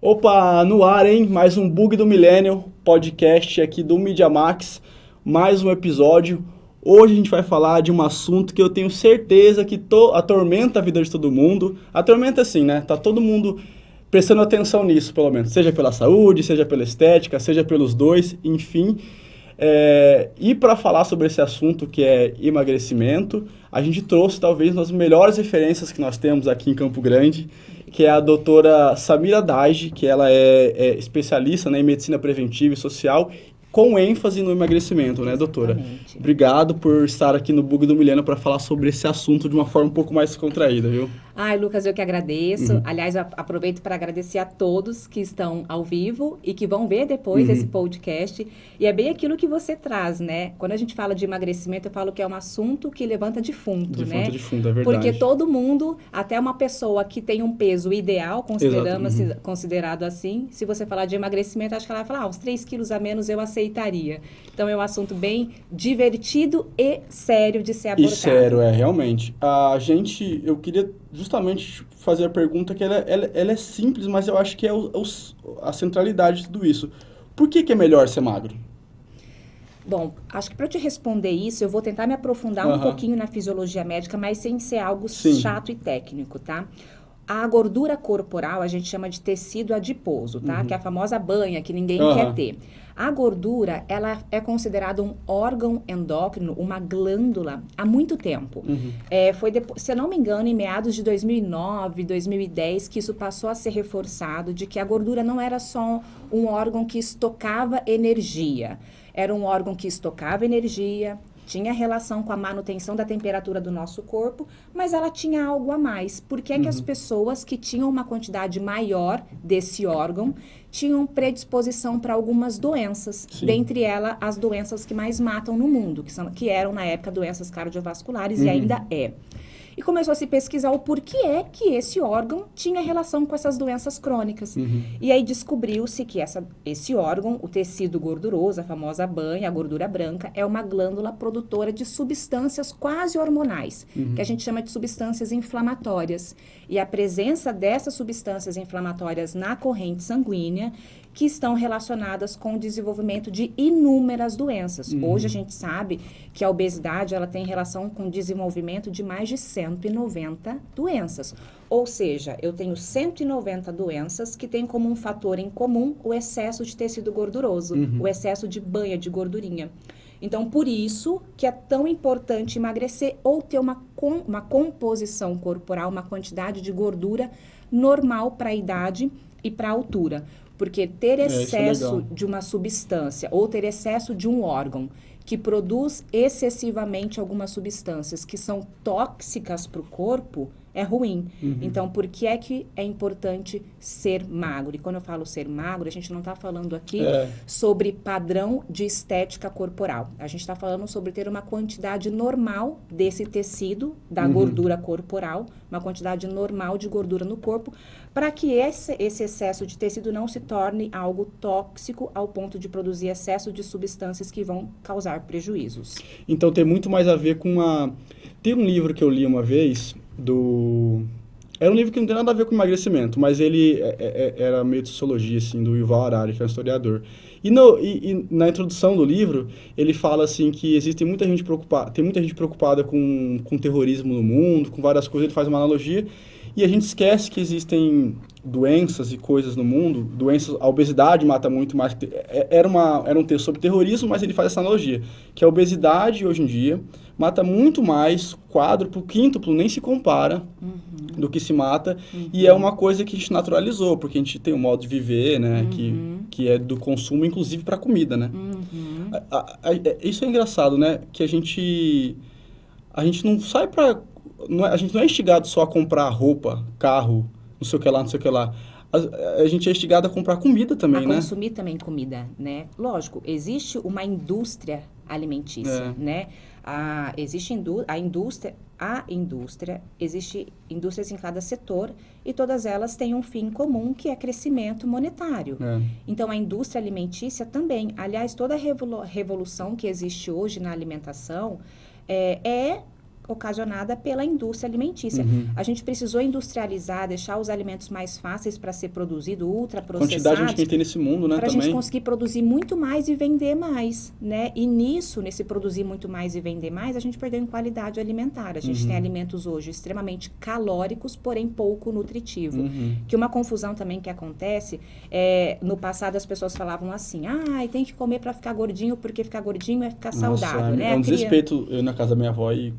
Opa, no ar, hein? Mais um Bug do Millennial, podcast aqui do Media Max. Mais um episódio. Hoje a gente vai falar de um assunto que eu tenho certeza que atormenta a vida de todo mundo. Atormenta assim, né? Tá todo mundo prestando atenção nisso, pelo menos. Seja pela saúde, seja pela estética, seja pelos dois, enfim. E para falar sobre esse assunto que é emagrecimento, a gente trouxe talvez uma das melhores referências que nós temos aqui em Campo Grande, que é a doutora Samira Dage, que ela é especialista, né, em medicina preventiva e social, com ênfase no emagrecimento, né, doutora? Exatamente. Obrigado por estar aqui no Bug do Milênio para falar sobre esse assunto de uma forma um pouco mais contraída, viu? Ai, Lucas, eu que agradeço. Aliás, aproveito para agradecer a todos que estão ao vivo e que vão ver depois esse podcast. E é bem aquilo que você traz, né? Quando a gente fala de emagrecimento, eu falo que é um assunto que levanta defunto, né? Levanta defunto, é verdade. Porque todo mundo, até uma pessoa que tem um peso ideal, considerado assim, se você falar de emagrecimento, acho que ela vai falar, uns 3 quilos a menos eu aceitaria. Então, é um assunto bem divertido e sério de ser abordado. E sério, realmente. Eu queria justamente fazer a pergunta que ela é simples, mas eu acho que é a centralidade de tudo isso. Por que é melhor ser magro? Bom, acho que para eu te responder isso, eu vou tentar me aprofundar um pouquinho na fisiologia médica, mas sem ser algo chato e técnico, tá? A gordura corporal a gente chama de tecido adiposo, tá? Que é a famosa banha que ninguém quer ter. A gordura, ela é considerada um órgão endócrino, uma glândula, há muito tempo. Foi, se eu não me engano, em meados de 2009, 2010, que isso passou a ser reforçado, de que a gordura não era só um órgão que estocava energia. Era um órgão que estocava energia, tinha relação com a manutenção da temperatura do nosso corpo, mas ela tinha algo a mais. Por que que as pessoas que tinham uma quantidade maior desse órgão tinham predisposição para algumas doenças? Sim. Dentre elas, as doenças que mais matam no mundo, que eram, na época, doenças cardiovasculares e ainda é. E começou a se pesquisar o porquê é que esse órgão tinha relação com essas doenças crônicas. E aí descobriu-se que esse órgão, o tecido gorduroso, a famosa banha, a gordura branca, é uma glândula produtora de substâncias quase hormonais, que a gente chama de substâncias inflamatórias. E a presença dessas substâncias inflamatórias na corrente sanguínea que estão relacionadas com o desenvolvimento de inúmeras doenças. Hoje a gente sabe que a obesidade ela tem relação com o desenvolvimento de mais de 190 doenças. Ou seja, eu tenho 190 doenças que têm como um fator em comum o excesso de tecido gorduroso, o excesso de banha, de gordurinha. Então, por isso que é tão importante emagrecer ou ter uma composição corporal, uma quantidade de gordura normal para a idade e para a altura. Porque ter excesso de uma substância ou ter excesso de um órgão que produz excessivamente algumas substâncias que são tóxicas para o corpo é ruim. Então, por que é importante ser magro? E quando eu falo ser magro, a gente não está falando aqui sobre padrão de estética corporal. A gente está falando sobre ter uma quantidade normal desse tecido, da gordura corporal, uma quantidade normal de gordura no corpo, para que esse excesso de tecido não se torne algo tóxico ao ponto de produzir excesso de substâncias que vão causar prejuízos. Então, tem muito mais a ver com Tem um livro que eu li uma vez, Era um livro que não tem nada a ver com emagrecimento, mas ele era meio de sociologia, assim, do Yuval Harari, que é um historiador. E na introdução do livro, ele fala, assim, que tem muita gente preocupada com terrorismo no mundo, com várias coisas, ele faz uma analogia, e a gente esquece que existem doenças e coisas no mundo, a obesidade mata muito mais, era um texto sobre terrorismo, mas ele faz essa analogia, que a obesidade, hoje em dia, mata muito mais, quádruplo, quíntuplo, nem se compara do que se mata, e é uma coisa que a gente naturalizou, porque a gente tem um modo de viver, né, que é do consumo, inclusive para comida, né. Isso é engraçado, né, que a gente não sai para... a gente não é instigado só a comprar roupa, carro, não sei o que lá, não sei o que lá. A gente é instigado a comprar comida também, né? A consumir também comida, né? Lógico, existe uma indústria alimentícia, né? Existe indústrias em cada setor e todas elas têm um fim comum que é crescimento monetário. Então, a indústria alimentícia também. Aliás, toda a revolução que existe hoje na alimentação é ocasionada pela indústria alimentícia. A gente precisou industrializar, deixar os alimentos mais fáceis para ser produzido, ultraprocessados. Quantidade que a gente tem nesse mundo, né, para a também. gente conseguir produzir muito mais e vender mais, né? E nesse produzir muito mais e vender mais, a gente perdeu em qualidade alimentar. A gente tem alimentos hoje extremamente calóricos, porém pouco nutritivo. Que uma confusão também que acontece, no passado as pessoas falavam assim, tem que comer para ficar gordinho, porque ficar gordinho é ficar saudável, né? É um desrespeito eu na casa da minha avó e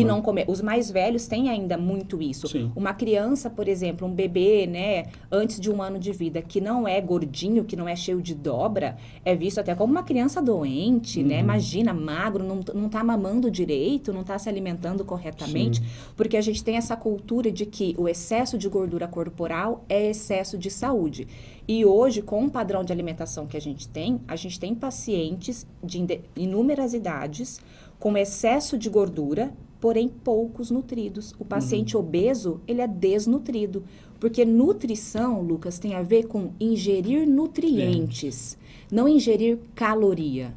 não comer. Os mais velhos têm ainda muito isso. Sim. Uma criança, por exemplo, um bebê, né, antes de 1 ano de vida, que não é gordinho, que não é cheio de dobra, é visto até como uma criança doente, né? Imagina, magro, não tá mamando direito, não tá se alimentando corretamente, porque a gente tem essa cultura de que o excesso de gordura corporal é excesso de saúde. E hoje, com o padrão de alimentação que a gente tem pacientes de inúmeras idades com excesso de gordura, porém poucos nutridos. O paciente obeso, ele é desnutrido. Porque nutrição, Lucas, tem a ver com ingerir nutrientes, não ingerir caloria.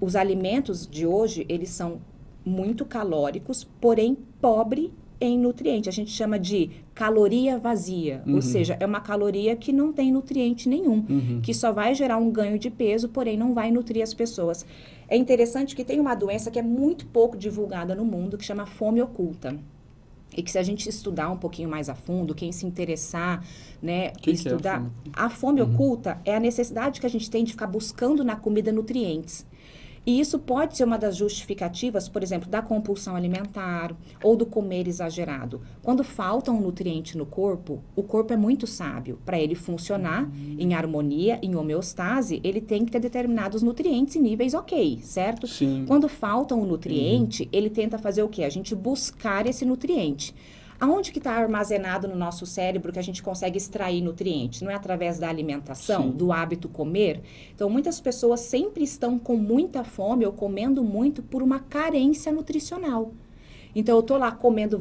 Os alimentos de hoje, eles são muito calóricos, porém pobre em nutriente. A gente chama de caloria vazia, ou seja, é uma caloria que não tem nutriente nenhum, que só vai gerar um ganho de peso, porém não vai nutrir as pessoas. É interessante que tem uma doença que é muito pouco divulgada no mundo, que chama fome oculta. E que se a gente estudar um pouquinho mais a fundo, quem se interessar, né, estudar... A fome oculta é a necessidade que a gente tem de ficar buscando na comida nutrientes. E isso pode ser uma das justificativas, por exemplo, da compulsão alimentar ou do comer exagerado. Quando falta um nutriente no corpo, o corpo é muito sábio. Para ele funcionar em harmonia, em homeostase, ele tem que ter determinados nutrientes em níveis ok, certo? Sim. Quando falta um nutriente, ele tenta fazer o quê? A gente buscar esse nutriente. Aonde que está armazenado no nosso cérebro que a gente consegue extrair nutrientes? Não é através da alimentação, do hábito comer? Então, muitas pessoas sempre estão com muita fome ou comendo muito por uma carência nutricional. Então, eu estou lá comendo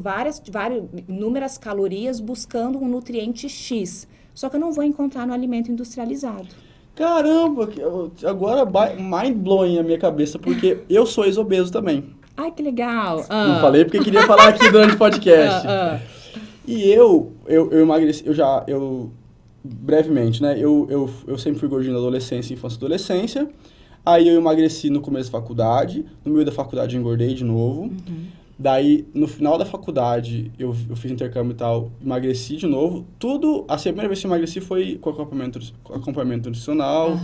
inúmeras calorias buscando um nutriente X. Só que eu não vou encontrar no alimento industrializado. Caramba, agora mind blowing a minha cabeça, porque eu sou ex-obeso também. Ai, que legal. Não falei porque queria falar aqui durante o podcast. E eu emagreci, brevemente, né? Eu sempre fui gordinho na adolescência, infância e adolescência. Aí eu emagreci no começo da faculdade. No meio da faculdade eu engordei de novo. Daí, no final da faculdade, eu fiz intercâmbio e tal, emagreci de novo. Assim, a primeira vez que eu emagreci foi com acompanhamento nutricional.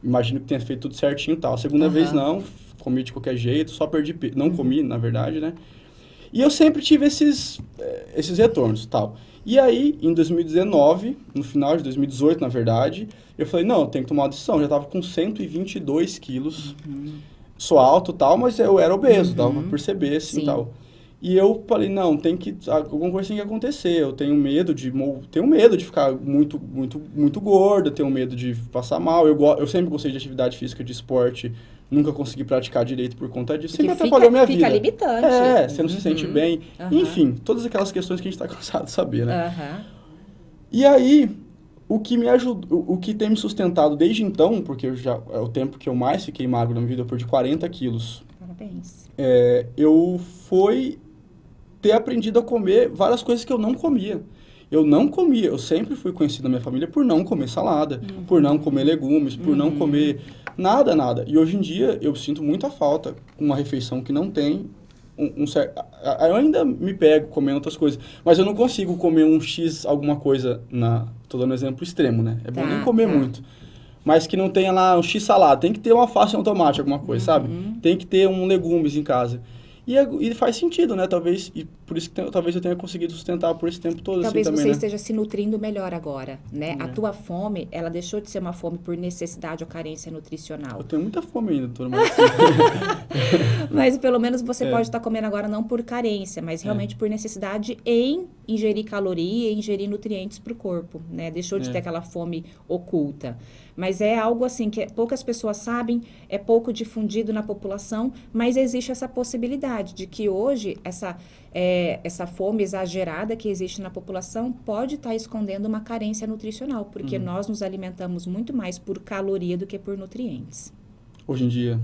Imagino que tenha feito tudo certinho e tal. A segunda vez não, comi de qualquer jeito, só perdi peso. Não comi, na verdade, né? E eu sempre tive esses retornos e tal. E aí, em 2019, no final de 2018, na verdade, eu falei, não, eu tenho que tomar uma decisão. Eu já tava com 122 quilos. Sou alto e tal, mas eu era obeso, dava pra perceber, assim, e tal. E eu falei, não, alguma coisa tem que acontecer. Eu tenho medo de ficar muito, muito, muito gordo, eu tenho medo de passar mal. Eu sempre gostei de atividade física, de esporte, nunca consegui praticar direito por conta disso. Sempre atrapalhou minha vida. Fica limitante. Você não se sente bem. Enfim, todas aquelas questões que a gente tá cansado de saber, né? E aí, o que me ajudou, o que tem me sustentado desde então, porque é o tempo que eu mais fiquei magro na minha vida, eu perdi 40 quilos. Parabéns. Eu ter aprendido a comer várias coisas que eu não comia. Eu sempre fui conhecido na minha família por não comer salada, por não comer legumes, por não comer nada. E hoje em dia eu sinto muita falta com uma refeição que não tem eu ainda me pego comendo outras coisas, mas eu não consigo comer um X alguma coisa tô dando um exemplo extremo, né? É bom nem comer muito. Mas que não tenha lá um X salada, tem que ter uma alface e um tomate, alguma coisa, sabe? Tem que ter legumes em casa. E faz sentido, né? Talvez, e por isso que talvez eu tenha conseguido sustentar por esse tempo todo. Talvez assim, você também, esteja se nutrindo melhor agora, né? A tua fome, ela deixou de ser uma fome por necessidade ou carência nutricional. Eu tenho muita fome ainda, todo mundo assim. Mas pelo menos você pode estar comendo agora não por carência, mas realmente por necessidade em ingerir caloria, em ingerir nutrientes para o corpo, né? Deixou de ter aquela fome oculta. Mas é algo assim que poucas pessoas sabem, é pouco difundido na população, mas existe essa possibilidade de que hoje essa fome exagerada que existe na população pode estar escondendo uma carência nutricional, porque nós nos alimentamos muito mais por caloria do que por nutrientes. Hoje em dia.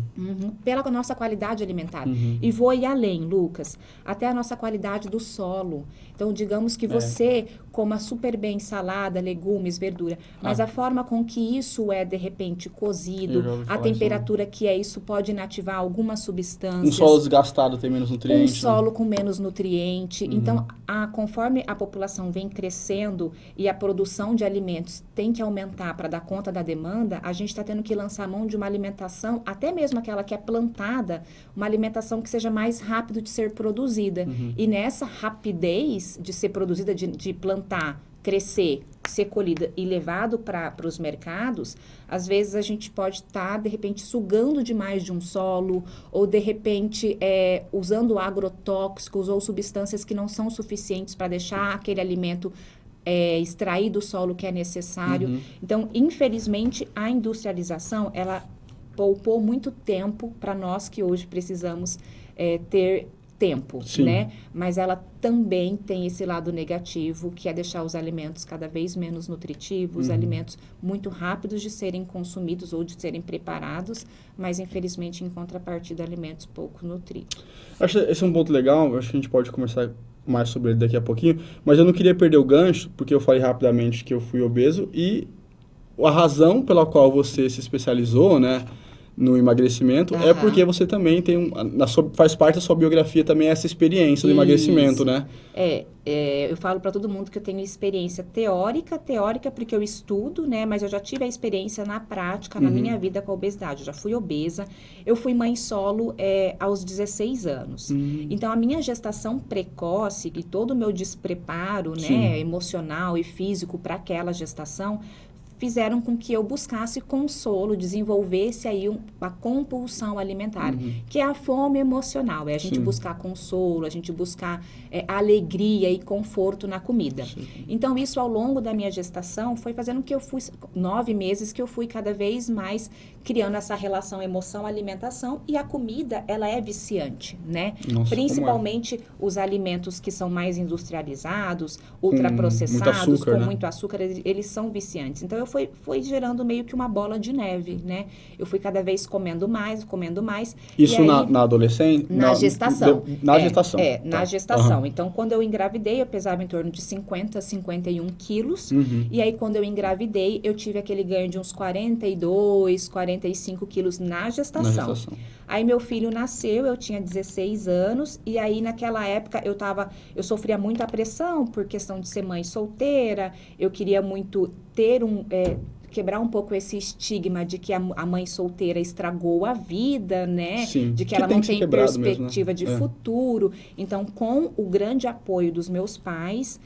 Pela nossa qualidade alimentar. E vou ir além, Lucas, até a nossa qualidade do solo. Então, digamos que você coma super bem salada, legumes, verdura, mas a forma com que isso é, de repente, cozido, a temperatura que é isso pode inativar algumas substâncias. Um solo desgastado tem menos nutriente. Um solo com menos nutriente. Então, conforme a população vem crescendo e a produção de alimentos tem que aumentar para dar conta da demanda, a gente está tendo que lançar mão de uma alimentação, até mesmo aquela que é plantada, uma alimentação que seja mais rápido de ser produzida. E nessa rapidez de ser produzida, de plantar, crescer, ser colhida e levado para os mercados, às vezes a gente pode estar, de repente, sugando demais de um solo, ou de repente usando agrotóxicos ou substâncias que não são suficientes para deixar aquele alimento extrair do solo que é necessário. Então, infelizmente, a industrialização, ela poupou muito tempo para nós que hoje precisamos ter tempo, né? Mas ela também tem esse lado negativo, que é deixar os alimentos cada vez menos nutritivos, alimentos muito rápidos de serem consumidos ou de serem preparados, mas infelizmente em contrapartida alimentos pouco nutridos. Acho que esse é um ponto legal, acho que a gente pode conversar mais sobre ele daqui a pouquinho, mas eu não queria perder o gancho, porque eu falei rapidamente que eu fui obeso e a razão pela qual você se especializou, né, no emagrecimento, é porque você também tem, faz parte da sua biografia também essa experiência do emagrecimento, né? Eu falo para todo mundo que eu tenho experiência teórica porque eu estudo, né? Mas eu já tive a experiência na prática, na minha vida com a obesidade. Eu já fui obesa, eu fui mãe solo aos 16 anos. Então, a minha gestação precoce e todo o meu despreparo, né, emocional e físico para aquela gestação, fizeram com que eu buscasse consolo, desenvolvesse aí uma compulsão alimentar, que é a fome emocional, é a gente buscar consolo, a gente buscar alegria e conforto na comida. Então, isso ao longo da minha gestação foi fazendo que eu fui, 9 meses, que eu fui cada vez mais criando essa relação emoção-alimentação, e a comida, ela é viciante, né? Nossa, principalmente os alimentos que são mais industrializados, ultraprocessados, com muito açúcar, eles são viciantes. Então, eu fui gerando meio que uma bola de neve, né? Eu fui cada vez comendo mais. Isso e aí, na adolescência? Na gestação. Na gestação. Na gestação. Então, quando eu engravidei, eu pesava em torno de 50, 51 quilos. E aí, quando eu engravidei, eu tive aquele ganho de uns 42, 45 quilos na gestação. Aí, meu filho nasceu, eu tinha 16 anos. E aí, naquela época, eu sofria muita pressão por questão de ser mãe solteira. Eu queria muito ter quebrar um pouco esse estigma de que a mãe solteira estragou a vida, né? De que ela não tem perspectiva mesmo, né? De futuro. Então, com o grande apoio dos meus pais,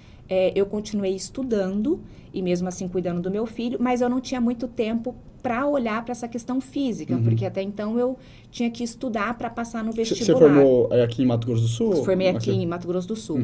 eu continuei estudando e mesmo assim cuidando do meu filho, mas eu não tinha muito tempo para olhar para essa questão física, porque até então eu tinha que estudar para passar no vestibular. Você formou aqui em Mato Grosso do Sul? Formei aqui em Mato Grosso do Sul.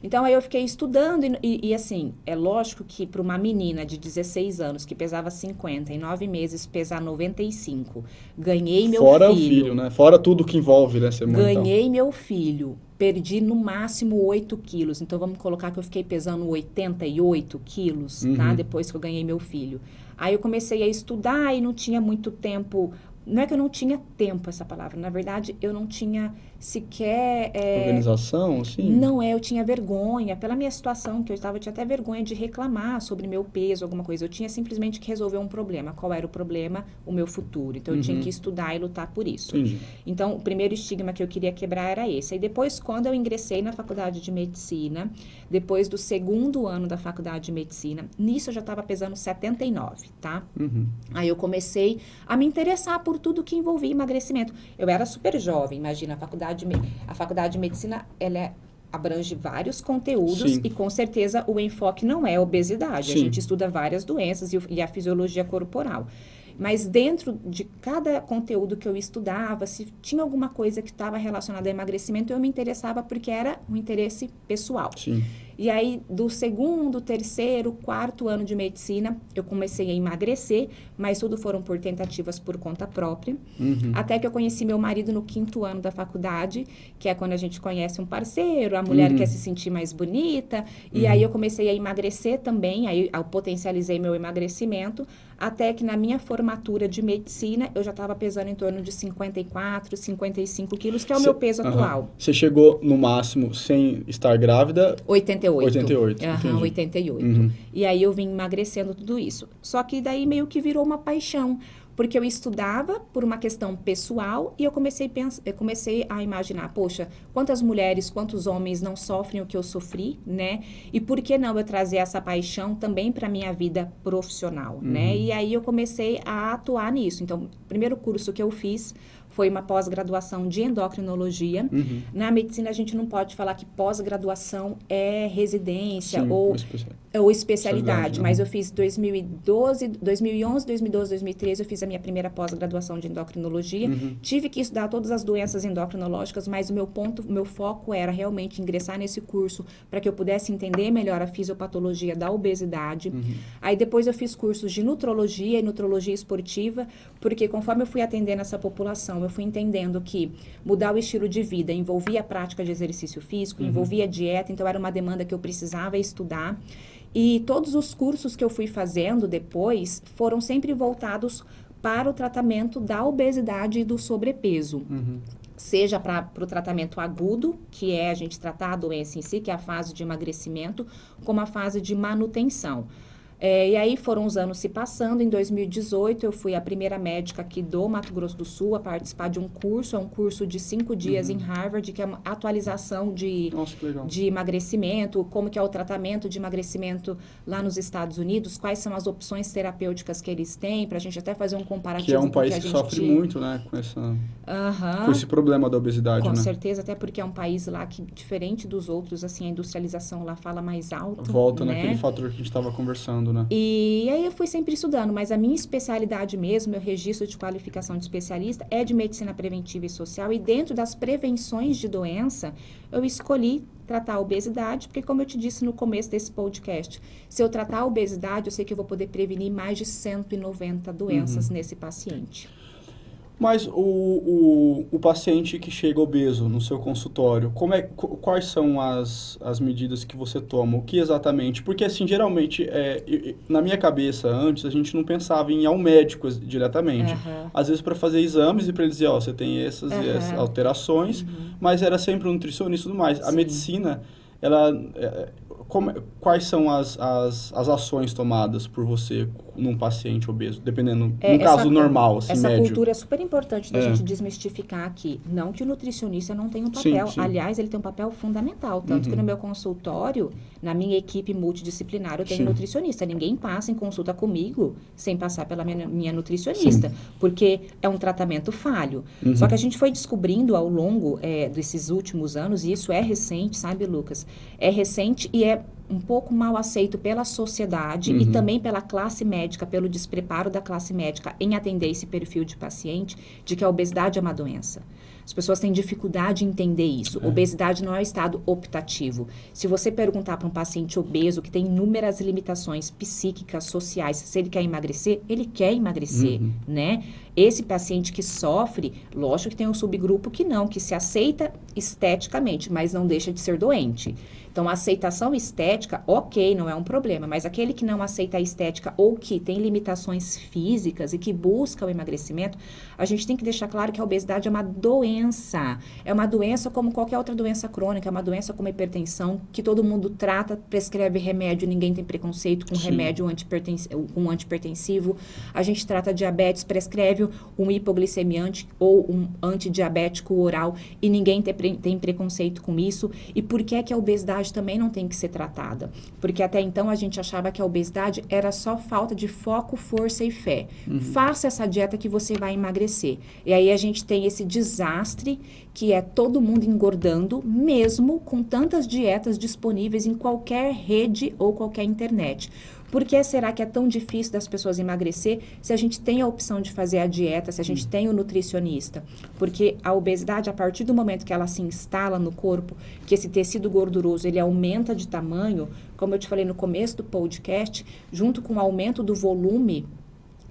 Então, aí eu fiquei estudando e assim, é lógico que para uma menina de 16 anos que pesava 50, em 9 meses pesar 95, ganhei meu filho. Fora o filho, né? Fora tudo que envolve, né? Ser mãe, ganhei meu filho. Perdi no máximo 8 quilos. Então, vamos colocar que eu fiquei pesando 88 quilos, tá? Depois que eu ganhei meu filho. Aí, eu comecei a estudar e não tinha muito tempo. Não é que eu não tinha tempo, essa palavra. Na verdade, eu não tinha sequer... Organização, sim? Não, eu tinha vergonha. Pela minha situação que eu estava, eu tinha até vergonha de reclamar sobre meu peso, alguma coisa. Eu tinha simplesmente que resolver um problema. Qual era o problema? O meu futuro. Então, eu tinha que estudar e lutar por isso. Entendi. Então, o primeiro estigma que eu queria quebrar era esse. Aí, depois, quando eu ingressei na faculdade de medicina, depois do 2º ano da faculdade de medicina, nisso eu já estava pesando 79, tá? Aí, eu comecei a me interessar por tudo que envolvia emagrecimento. Eu era super jovem, imagina, a faculdade de medicina, ela abrange vários conteúdos e com certeza o enfoque não é obesidade. A gente estuda várias doenças e a fisiologia corporal. Mas dentro de cada conteúdo que eu estudava, se tinha alguma coisa que estava relacionada a emagrecimento, eu me interessava porque era um interesse pessoal. E aí, do 2º, 3º, 4º ano de medicina, eu comecei a emagrecer, mas tudo foram por tentativas por conta própria. Até que eu conheci meu marido no 5º ano da faculdade, que é quando a gente conhece um parceiro, a mulher quer se sentir mais bonita. E aí, eu comecei a emagrecer também, aí eu potencializei meu emagrecimento, até que na minha formatura de medicina, eu já estava pesando em torno de 54, 55 quilos, que é o meu peso atual. Você chegou no máximo sem estar grávida? 88. 88, Aham, 88. E aí eu vim emagrecendo tudo isso. Só que daí meio que virou uma paixão. Porque eu estudava por uma questão pessoal e eu comecei a imaginar, poxa, quantas mulheres, quantos homens não sofrem o que eu sofri, né? E por que não eu trazer essa paixão também para a minha vida profissional, né? E aí eu comecei a atuar nisso. Então, o primeiro curso que eu fiz foi uma pós-graduação de endocrinologia. Na medicina, a gente não pode falar que pós-graduação é residência ou especialidade, mas eu fiz 2011, 2013, eu fiz a minha primeira pós-graduação de endocrinologia. Tive que estudar todas as doenças endocrinológicas, mas o meu foco era realmente ingressar nesse curso para que eu pudesse entender melhor a fisiopatologia da obesidade. Aí depois eu fiz cursos de nutrologia e nutrologia esportiva, porque conforme eu fui atendendo essa população, eu fui entendendo que mudar o estilo de vida envolvia a prática de exercício físico, envolvia dieta, então era uma demanda que eu precisava estudar. E todos os cursos que eu fui fazendo depois foram sempre voltados para o tratamento da obesidade e do sobrepeso. Seja para o tratamento agudo, que é a gente tratar a doença em si, que é a fase de emagrecimento, como a fase de manutenção. E aí foram os anos se passando. Em 2018, eu fui a primeira médica aqui do Mato Grosso do Sul a participar de um curso. É um curso de 5 dias em Harvard, que é uma atualização de emagrecimento, como que é o tratamento de emagrecimento lá nos Estados Unidos, quais são as opções terapêuticas que eles têm, para a gente até fazer um comparativo. Que é um país que sofre muito, né, com esse problema da obesidade, Com né? certeza, até porque é um país lá que, diferente dos outros, assim, a industrialização lá fala mais alto. Volta né? naquele fator que a gente estava conversando, né? E aí eu fui sempre estudando, mas a minha especialidade mesmo, meu registro de qualificação de especialista é de medicina preventiva e social, e dentro das prevenções de doença, eu escolhi tratar a obesidade, porque como eu te disse no começo desse podcast, se eu tratar a obesidade, eu sei que eu vou poder prevenir mais de 190 doenças nesse paciente. Mas o paciente que chega obeso no seu consultório, quais são as medidas que você toma? O que exatamente? Porque, assim, geralmente, na minha cabeça, antes, a gente não pensava em ir ao médico diretamente. Às vezes, para fazer exames e para ele dizer, você tem essas e essas alterações, mas era sempre um nutricionista e tudo mais. Sim. A medicina, ela... quais são as ações tomadas por você num paciente obeso, dependendo, no caso normal, assim, essa médio? Essa cultura é super importante da gente desmistificar aqui. Não que o nutricionista não tenha um papel. Sim. Aliás, ele tem um papel fundamental. Tanto que no meu consultório, na minha equipe multidisciplinar, eu tenho nutricionista. Ninguém passa em consulta comigo sem passar pela minha nutricionista. Sim. Porque é um tratamento falho. Só que a gente foi descobrindo ao longo desses últimos anos, e isso é recente, sabe, Lucas? É recente e é um pouco mal aceito pela sociedade e também pela classe médica, pelo despreparo da classe médica em atender esse perfil de paciente, de que a obesidade é uma doença. As pessoas têm dificuldade em entender isso. Obesidade não é um estado optativo. Se você perguntar para um paciente obeso que tem inúmeras limitações psíquicas, sociais, se ele quer emagrecer, ele quer emagrecer, né? Esse paciente que sofre, lógico que tem um subgrupo que não, que se aceita esteticamente, mas não deixa de ser doente. Então, a aceitação estética, ok, não é um problema, mas aquele que não aceita a estética ou que tem limitações físicas e que busca o emagrecimento, a gente tem que deixar claro que a obesidade é uma doença. É uma doença como qualquer outra doença crônica, é uma doença como a hipertensão, que todo mundo trata, prescreve remédio, ninguém tem preconceito com remédio antihipertensivo. A gente trata diabetes, prescreve um hipoglicemiante ou um antidiabético oral e ninguém tem preconceito com isso. E por que a obesidade também não tem que ser tratada? Porque até então a gente achava que a obesidade era só falta de foco, força e fé. Faça essa dieta que você vai emagrecer. E aí a gente tem esse desastre que é todo mundo engordando, mesmo com tantas dietas disponíveis em qualquer rede ou qualquer internet. Por que será que é tão difícil das pessoas emagrecer se a gente tem a opção de fazer a dieta, se a gente tem o nutricionista? Porque a obesidade, a partir do momento que ela se instala no corpo, que esse tecido gorduroso ele aumenta de tamanho, como eu te falei no começo do podcast, junto com o aumento do volume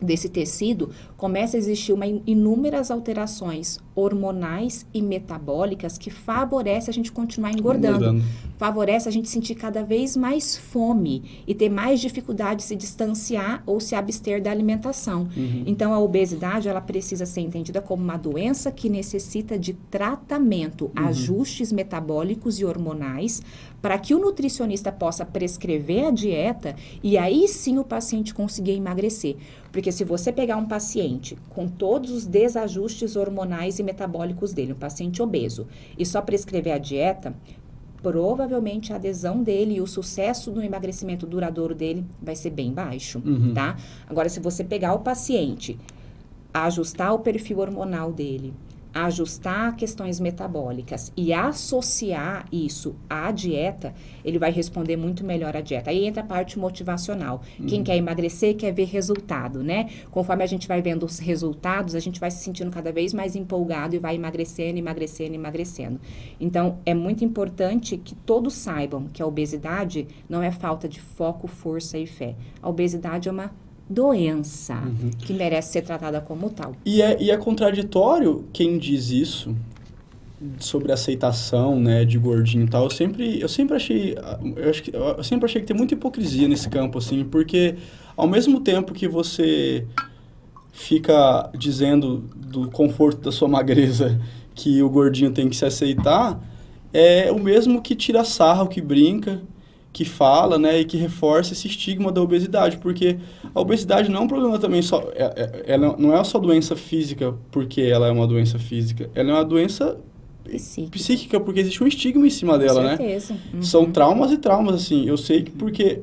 desse tecido, começa a existir inúmeras alterações hormonais e metabólicas que favorecem a gente continuar engordando. Favorece a gente sentir cada vez mais fome e ter mais dificuldade de se distanciar ou se abster da alimentação. Então, a obesidade, ela precisa ser entendida como uma doença que necessita de tratamento, ajustes metabólicos e hormonais, para que o nutricionista possa prescrever a dieta e aí sim o paciente conseguir emagrecer. Porque se você pegar um paciente com todos os desajustes hormonais e metabólicos dele, um paciente obeso, e só prescrever a dieta, provavelmente a adesão dele e o sucesso no emagrecimento duradouro dele vai ser bem baixo, tá? Agora, se você pegar o paciente, ajustar o perfil hormonal dele, ajustar questões metabólicas e associar isso à dieta, ele vai responder muito melhor à dieta. Aí entra a parte motivacional. Quem quer emagrecer quer ver resultado, né? Conforme a gente vai vendo os resultados, a gente vai se sentindo cada vez mais empolgado e vai emagrecendo, emagrecendo, emagrecendo. Então, é muito importante que todos saibam que a obesidade não é falta de foco, força e fé. A obesidade é uma doença que merece ser tratada como tal. E é contraditório quem diz isso sobre aceitação, né, de gordinho e tal. Eu sempre achei que tem muita hipocrisia nesse campo, assim, porque ao mesmo tempo que você fica dizendo do conforto da sua magreza que o gordinho tem que se aceitar, é o mesmo que tira sarro, que brinca, que fala, né, e que reforça esse estigma da obesidade, porque a obesidade não é um problema também só, ela não é só doença física porque ela é uma doença física, ela é uma doença psíquica porque existe um estigma em cima dela, né? São traumas e traumas, assim, eu sei que porque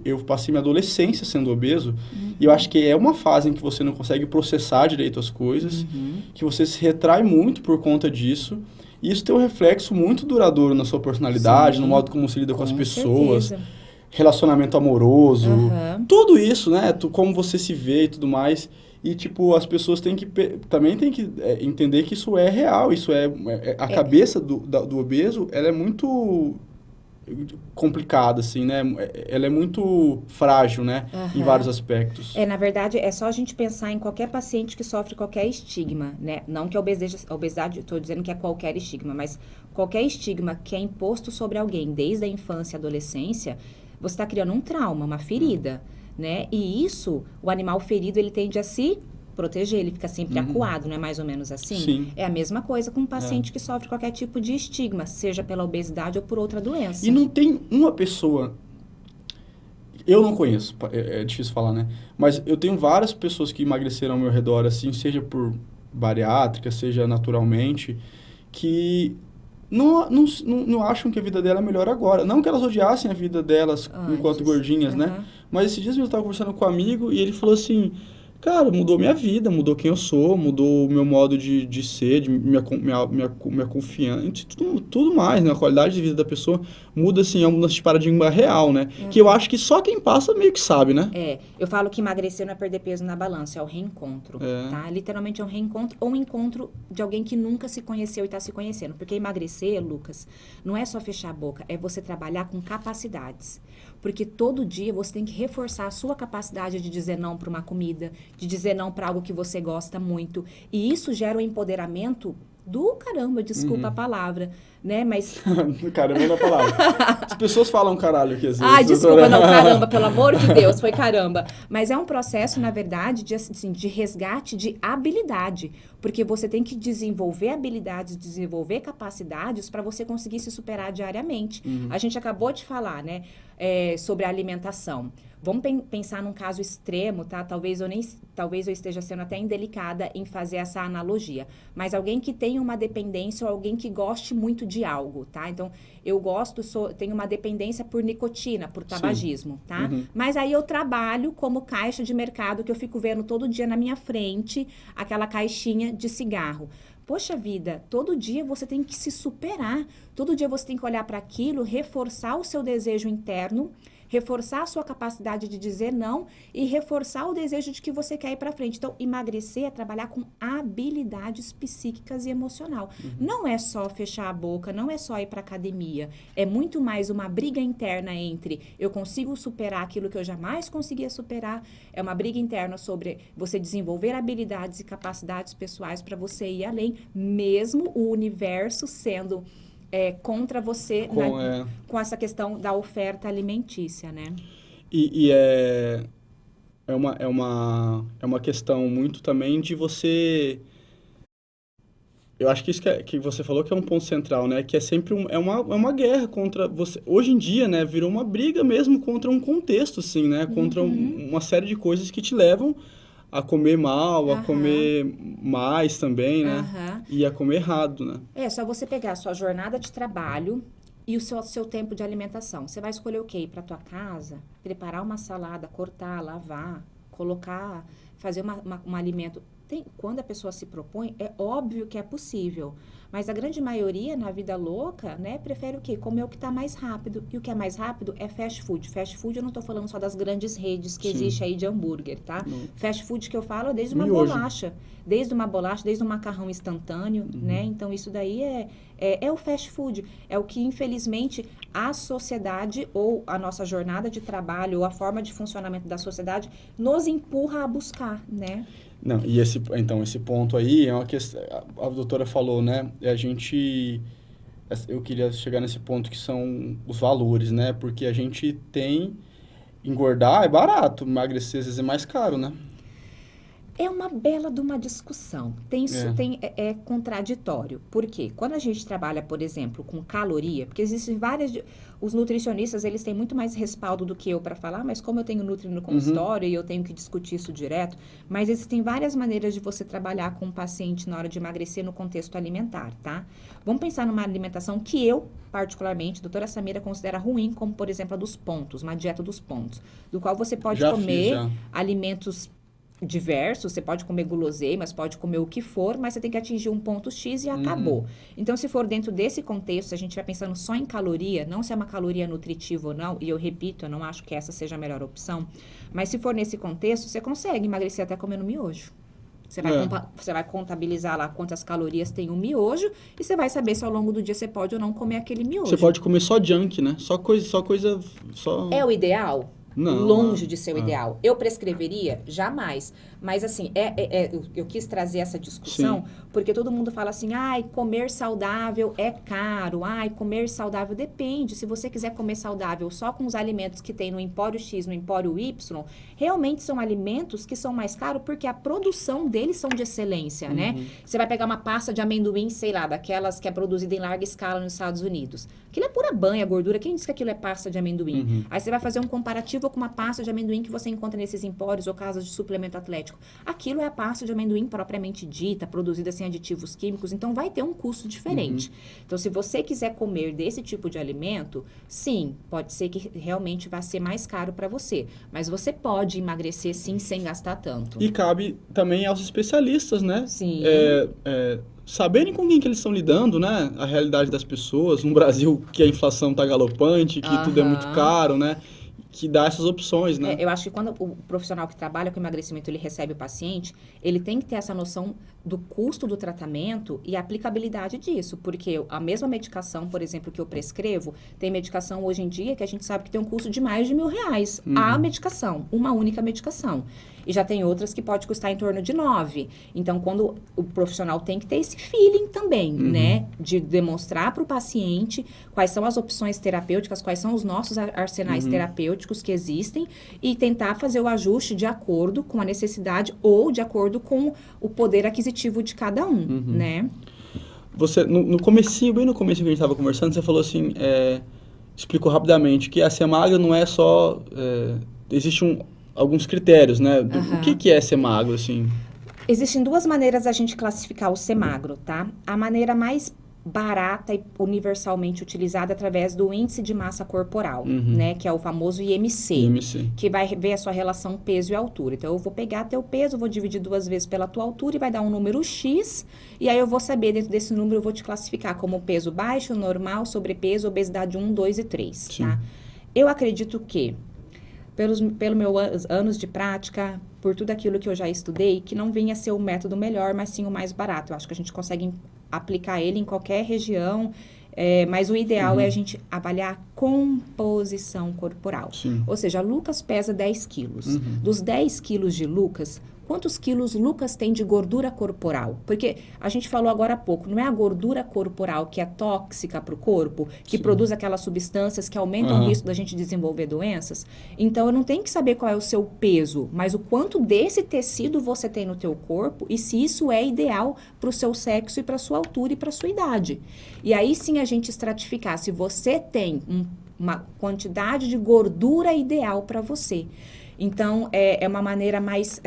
eu passei minha adolescência sendo obeso, e eu acho que é uma fase em que você não consegue processar direito as coisas, que você se retrai muito por conta disso. E isso tem um reflexo muito duradouro na sua personalidade, no modo como se lida com as pessoas, relacionamento amoroso, tudo isso, né? Como você se vê e tudo mais. E, tipo, as pessoas também têm que entender que isso é real, isso a cabeça do obeso, ela é muito complicada, assim, né? Ela é muito frágil, né? Em vários aspectos. Na verdade, é só a gente pensar em qualquer paciente que sofre qualquer estigma, né? Não que a obesidade, estou dizendo que é qualquer estigma, mas qualquer estigma que é imposto sobre alguém desde a infância e adolescência, você está criando um trauma, uma ferida, né? E isso, o animal ferido, ele tende a se proteger, ele fica sempre acuado, não é mais ou menos assim? Sim. É a mesma coisa com um paciente que sofre qualquer tipo de estigma, seja pela obesidade ou por outra doença. E não tem uma pessoa... Eu não conheço, é difícil falar, né? Mas eu tenho várias pessoas que emagreceram ao meu redor, assim, seja por bariátrica, seja naturalmente, que não acham que a vida dela é melhor agora. Não que elas odiassem a vida delas enquanto gordinhas, né? Mas esses dias eu estava conversando com um amigo e ele falou assim... Cara, mudou minha vida, mudou quem eu sou, mudou o meu modo de ser, minha confiança, tudo mais, né? A qualidade de vida da pessoa muda, assim, é uma mudança de paradigma real, né? Que eu acho que só quem passa meio que sabe, né? Eu falo que emagrecer não é perder peso na balança, é o reencontro, tá? Literalmente é um reencontro ou um encontro de alguém que nunca se conheceu e está se conhecendo. Porque emagrecer, Lucas, não é só fechar a boca, é você trabalhar com capacidades. Porque todo dia você tem que reforçar a sua capacidade de dizer não para uma comida, de dizer não para algo que você gosta muito. E isso gera um empoderamento do caramba, desculpa a palavra, né? Mas... Caramba é a palavra. As pessoas falam caralho aqui, às vezes. Ai, desculpa, não, caramba, pelo amor de Deus, foi caramba. Mas é um processo, na verdade, de resgate de habilidade. Porque você tem que desenvolver habilidades, desenvolver capacidades para você conseguir se superar diariamente. A gente acabou de falar, né, sobre a alimentação. Vamos pensar num caso extremo, tá? Talvez eu esteja sendo até indelicada em fazer essa analogia. Mas alguém que tem uma dependência ou alguém que goste muito de algo, tá? Então, eu tenho uma dependência por nicotina, por tabagismo, tá? Mas aí eu trabalho como caixa de mercado, que eu fico vendo todo dia na minha frente aquela caixinha de cigarro. Poxa vida, todo dia você tem que se superar. Todo dia você tem que olhar para aquilo, reforçar o seu desejo interno, reforçar a sua capacidade de dizer não e reforçar o desejo de que você quer ir para frente. Então, emagrecer é trabalhar com habilidades psíquicas e emocional. Não é só fechar a boca, não é só ir para academia. É muito mais uma briga interna entre eu consigo superar aquilo que eu jamais conseguia superar. É uma briga interna sobre você desenvolver habilidades e capacidades pessoais para você ir além, mesmo o universo sendo contra você com essa questão da oferta alimentícia, né? E é uma questão muito também de você... Eu acho que isso que você falou que é um ponto central, né? Que é sempre uma guerra contra você. Hoje em dia, né? Virou uma briga mesmo contra um contexto, assim, né? Contra uma série de coisas que te levam a comer mal, a comer mais também, né? E a comer errado, né? É só você pegar a sua jornada de trabalho e o seu tempo de alimentação. Você vai escolher o quê? Ir para tua casa, preparar uma salada, cortar, lavar, colocar, fazer um alimento. Quando a pessoa se propõe, é óbvio que é possível. Mas a grande maioria, na vida louca, né, prefere o quê? Comer o que está mais rápido. E o que é mais rápido é fast food. Fast food, eu não estou falando só das grandes redes que existe aí de hambúrguer, tá? Fast food que eu falo é desde uma bolacha. Desde um macarrão instantâneo, né? Então, isso daí é o fast food. É o que, infelizmente, a sociedade ou a nossa jornada de trabalho ou a forma de funcionamento da sociedade nos empurra a buscar, né? Não, e esse ponto aí é uma questão, a doutora falou, né? Eu queria chegar nesse ponto que são os valores, né? Porque a gente engordar é barato, emagrecer às vezes é mais caro, né? É uma bela de uma discussão. É contraditório. Por quê? Quando a gente trabalha, por exemplo, com caloria, porque existem várias... Os nutricionistas, eles têm muito mais respaldo do que eu para falar, mas como eu tenho nutri no consultório e eu tenho que discutir isso direto, mas existem várias maneiras de você trabalhar com o paciente na hora de emagrecer no contexto alimentar, tá? Vamos pensar numa alimentação que eu, particularmente, doutora Samira, considera ruim, como, por exemplo, a dos pontos, uma dieta dos pontos, do qual você pode comer alimentos diversos, você pode comer guloseimas, pode comer o que for, mas você tem que atingir um ponto X e acabou. Então, se for dentro desse contexto, se a gente vai pensando só em caloria, não se é uma caloria nutritiva ou não, e eu repito, eu não acho que essa seja a melhor opção, mas se for nesse contexto, você consegue emagrecer até comendo miojo. Você vai contabilizar lá quantas calorias tem um miojo e você vai saber se ao longo do dia você pode ou não comer aquele miojo. Você pode comer só junk, né? Só coisa... É o ideal? Não, longe de ser o ideal. Eu prescreveria? Jamais. Mas, assim, eu quis trazer essa discussão porque todo mundo fala assim, ai, comer saudável é caro, ai, comer saudável depende. Se você quiser comer saudável só com os alimentos que tem no Empório X, no Empório Y, realmente são alimentos que são mais caros porque a produção deles são de excelência, né? Você vai pegar uma pasta de amendoim, sei lá, daquelas que é produzida em larga escala nos Estados Unidos. Aquilo é pura banha, gordura. Quem diz que aquilo é pasta de amendoim? Aí você vai fazer um comparativo com uma pasta de amendoim que você encontra nesses empórios ou casas de suplemento atlético. Aquilo é a pasta de amendoim propriamente dita, produzida sem aditivos químicos, então vai ter um custo diferente. Então, se você quiser comer desse tipo de alimento, sim, pode ser que realmente vá ser mais caro para você, mas você pode emagrecer sim, sem gastar tanto. E cabe também aos especialistas, né? Sim. Saberem com quem que eles estão lidando, né? A realidade das pessoas, no Brasil que a inflação tá galopante, que tudo é muito caro, né? Que dá essas opções, né? Eu acho que quando o profissional que trabalha com emagrecimento, ele recebe o paciente, ele tem que ter essa noção do custo do tratamento e a aplicabilidade disso, porque a mesma medicação, por exemplo, que eu prescrevo, tem medicação hoje em dia que a gente sabe que tem um custo de mais de R$1.000. A medicação, uma única medicação. E já tem outras que pode custar em torno de 9. Então, quando o profissional tem que ter esse feeling também, né? De demonstrar para o paciente quais são as opções terapêuticas, quais são os nossos arsenais terapêuticos que existem e tentar fazer o ajuste de acordo com a necessidade ou de acordo com o poder aquisitivo de cada um, né? Você, no comecinho, bem no começo que a gente estava conversando, você falou assim, explicou rapidamente que a ser magra não é só... existe alguns critérios, né? O que é ser magro, assim? Existem duas maneiras a gente classificar o ser magro, tá? A maneira mais barata e universalmente utilizada através do índice de massa corporal, né? Que é o famoso IMC, que vai ver a sua relação peso e altura. Então, eu vou pegar teu peso, vou dividir 2 vezes pela tua altura e vai dar um número X, e aí eu vou saber, dentro desse número, eu vou te classificar como peso baixo, normal, sobrepeso, obesidade 1, 2 e 3, tá? Eu acredito que, pelo meu anos de prática, por tudo aquilo que eu já estudei, que não venha a ser o método melhor, mas sim o mais barato. Eu acho que a gente consegue aplicar ele em qualquer região, mas o ideal é a gente avaliar a composição corporal. Sim. Ou seja, Lucas pesa 10 quilos. Dos 10 quilos de Lucas, quantos quilos Lucas tem de gordura corporal? Porque a gente falou agora há pouco, não é a gordura corporal que é tóxica para o corpo, que produz aquelas substâncias que aumentam o risco da gente desenvolver doenças? Então, eu não tenho que saber qual é o seu peso, mas o quanto desse tecido você tem no teu corpo e se isso é ideal para o seu sexo e para a sua altura e para a sua idade. E aí sim a gente estratificar se você tem uma quantidade de gordura ideal para você. Então, é uma maneira mais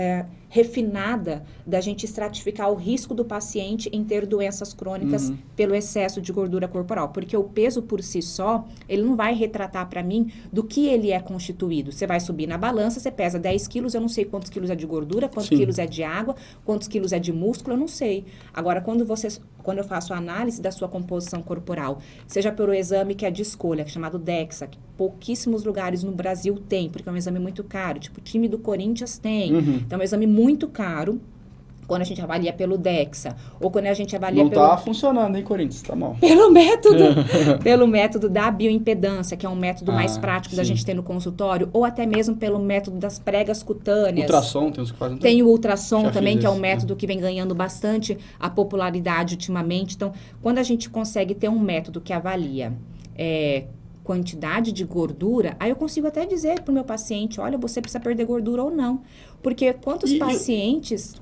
refinada da gente estratificar o risco do paciente em ter doenças crônicas pelo excesso de gordura corporal. Porque o peso por si só, ele não vai retratar para mim do que ele é constituído. Você vai subir na balança, você pesa 10 quilos, eu não sei quantos quilos é de gordura, quantos quilos é de água, quantos quilos é de músculo, eu não sei. Agora, quando eu faço a análise da sua composição corporal, seja pelo exame que é de escolha, que é chamado DEXA, que pouquíssimos lugares no Brasil tem, porque é um exame muito caro, tipo o time do Corinthians tem, então é um exame muito caro, quando a gente avalia pelo DEXA, ou quando a gente avalia não tá funcionando, hein, Corinthians? Tá mal. Pelo método da bioimpedância, que é um método mais prático da gente ter no consultório, ou até mesmo pelo método das pregas cutâneas. Ultrassom, tem uns que fazem. Tem o ultrassom também, que é um método que vem ganhando bastante a popularidade ultimamente. Então, quando a gente consegue ter um método que avalia quantidade de gordura, aí eu consigo até dizer para o meu paciente, olha, você precisa perder gordura ou não. Porque quantos pacientes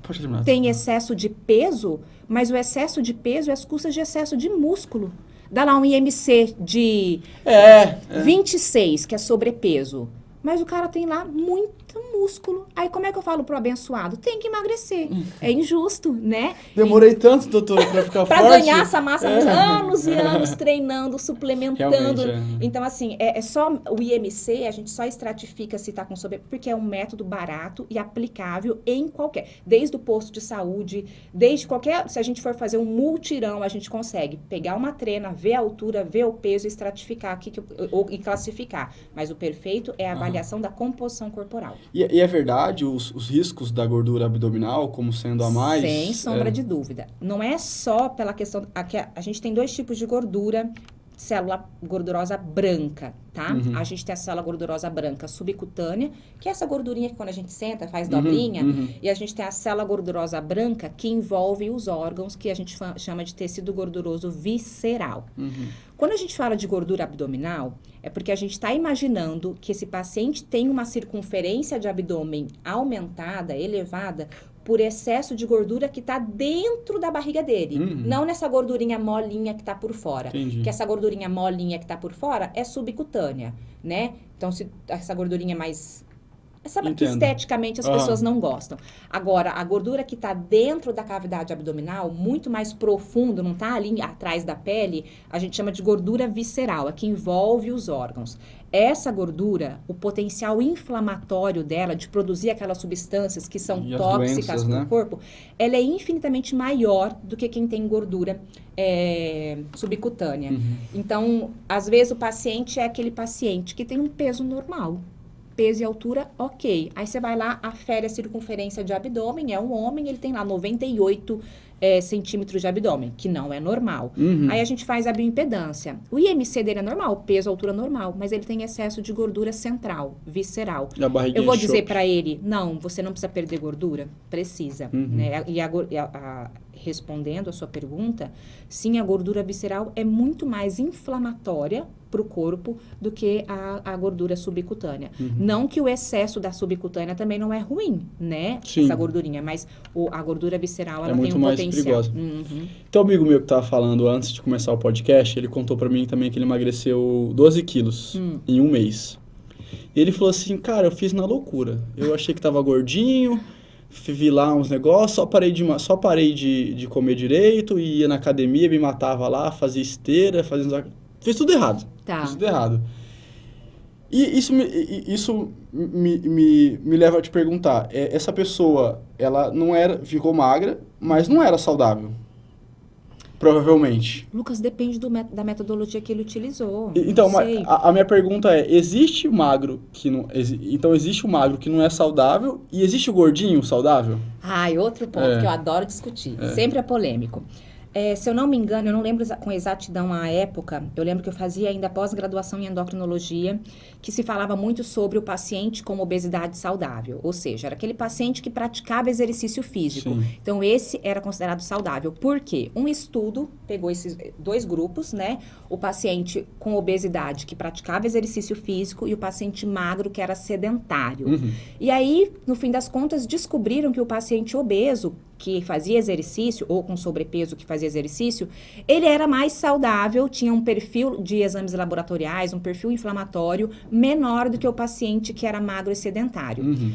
têm excesso de peso, mas o excesso de peso é às custas de excesso de músculo. Dá lá um IMC de 26, que é sobrepeso. Mas o cara tem lá muito músculo. Aí como é que eu falo pro abençoado? Tem que emagrecer. É injusto, né? Demorei tanto, doutora, pra ficar pra forte. Pra ganhar essa massa, anos e anos treinando, suplementando. Então, assim, é só o IMC, a gente só estratifica se tá com sobrepeso, porque é um método barato e aplicável em qualquer, desde o posto de saúde, desde qualquer, se a gente for fazer um multirão, a gente consegue pegar uma trena, ver a altura, ver o peso e estratificar e classificar. Mas o perfeito é a avaliação da composição corporal. E é verdade os riscos da gordura abdominal como sendo a mais? Sem sombra de dúvida. Não é só pela questão... A gente tem 2 tipos de gordura, célula gordurosa branca, tá? A gente tem a célula gordurosa branca subcutânea, que é essa gordurinha que quando a gente senta, faz dobrinha, e a gente tem a célula gordurosa branca que envolve os órgãos, que a gente chama de tecido gorduroso visceral. Quando a gente fala de gordura abdominal, é porque a gente está imaginando que esse paciente tem uma circunferência de abdômen aumentada, elevada, por excesso de gordura que está dentro da barriga dele. Não nessa gordurinha molinha que está por fora. Entendi. Que essa gordurinha molinha que está por fora é subcutânea, né? Então, se essa gordurinha mais... esteticamente as pessoas não gostam. Agora, a gordura que está dentro da cavidade abdominal, muito mais profundo, não está ali atrás da pele, a gente chama de gordura visceral, é que envolve os órgãos. Essa gordura, o potencial inflamatório dela, de produzir aquelas substâncias que são tóxicas para o corpo, ela é infinitamente maior do que quem tem gordura subcutânea. Então, às vezes o paciente é aquele paciente que tem um peso normal. Peso e altura, ok. Aí você vai lá, afere a circunferência de abdômen, é um homem, ele tem lá 98 centímetros de abdômen, que não é normal. Aí a gente faz a bioimpedância. O IMC dele é normal, peso, altura normal, mas ele tem excesso de gordura central, visceral. Eu vou dizer para ele, não, você não precisa perder gordura? Precisa. Né? Respondendo a sua pergunta, sim, a gordura visceral é muito mais inflamatória para o corpo do que a gordura subcutânea. Não que o excesso da subcutânea também não é ruim, né? Sim. Essa gordurinha, mas a gordura visceral, ela tem um mais potencial. Perigosa. Então, um amigo meu que estava falando antes de começar o podcast, ele contou para mim também que ele emagreceu 12 quilos em um mês. E ele falou assim, cara, eu fiz na loucura. Eu achei que tava gordinho, vi lá uns negócios, só parei de comer direito, ia na academia, me matava lá, fazia esteira, fiz tudo errado. Fiz tudo errado. E isso me leva a te perguntar, essa pessoa, ela ficou magra, mas não era saudável? Provavelmente. Lucas, depende da metodologia que ele utilizou. Então, a minha pergunta é, existe o magro que não... Então, existe o magro que não é saudável e existe o gordinho saudável? E outro ponto que eu adoro discutir. Sempre é polêmico. Se eu não me engano, eu não lembro com exatidão a época, eu lembro que eu fazia ainda pós-graduação em endocrinologia, que se falava muito sobre o paciente com obesidade saudável, ou seja, era aquele paciente que praticava exercício físico. Sim. Então, esse era considerado saudável. Por quê? Um estudo pegou esses 2 grupos, né? O paciente com obesidade que praticava exercício físico e o paciente magro que era sedentário. E aí, no fim das contas, descobriram que o paciente obeso que fazia exercício, ou com sobrepeso que fazia exercício, ele era mais saudável, tinha um perfil de exames laboratoriais, um perfil inflamatório menor do que o paciente que era magro e sedentário.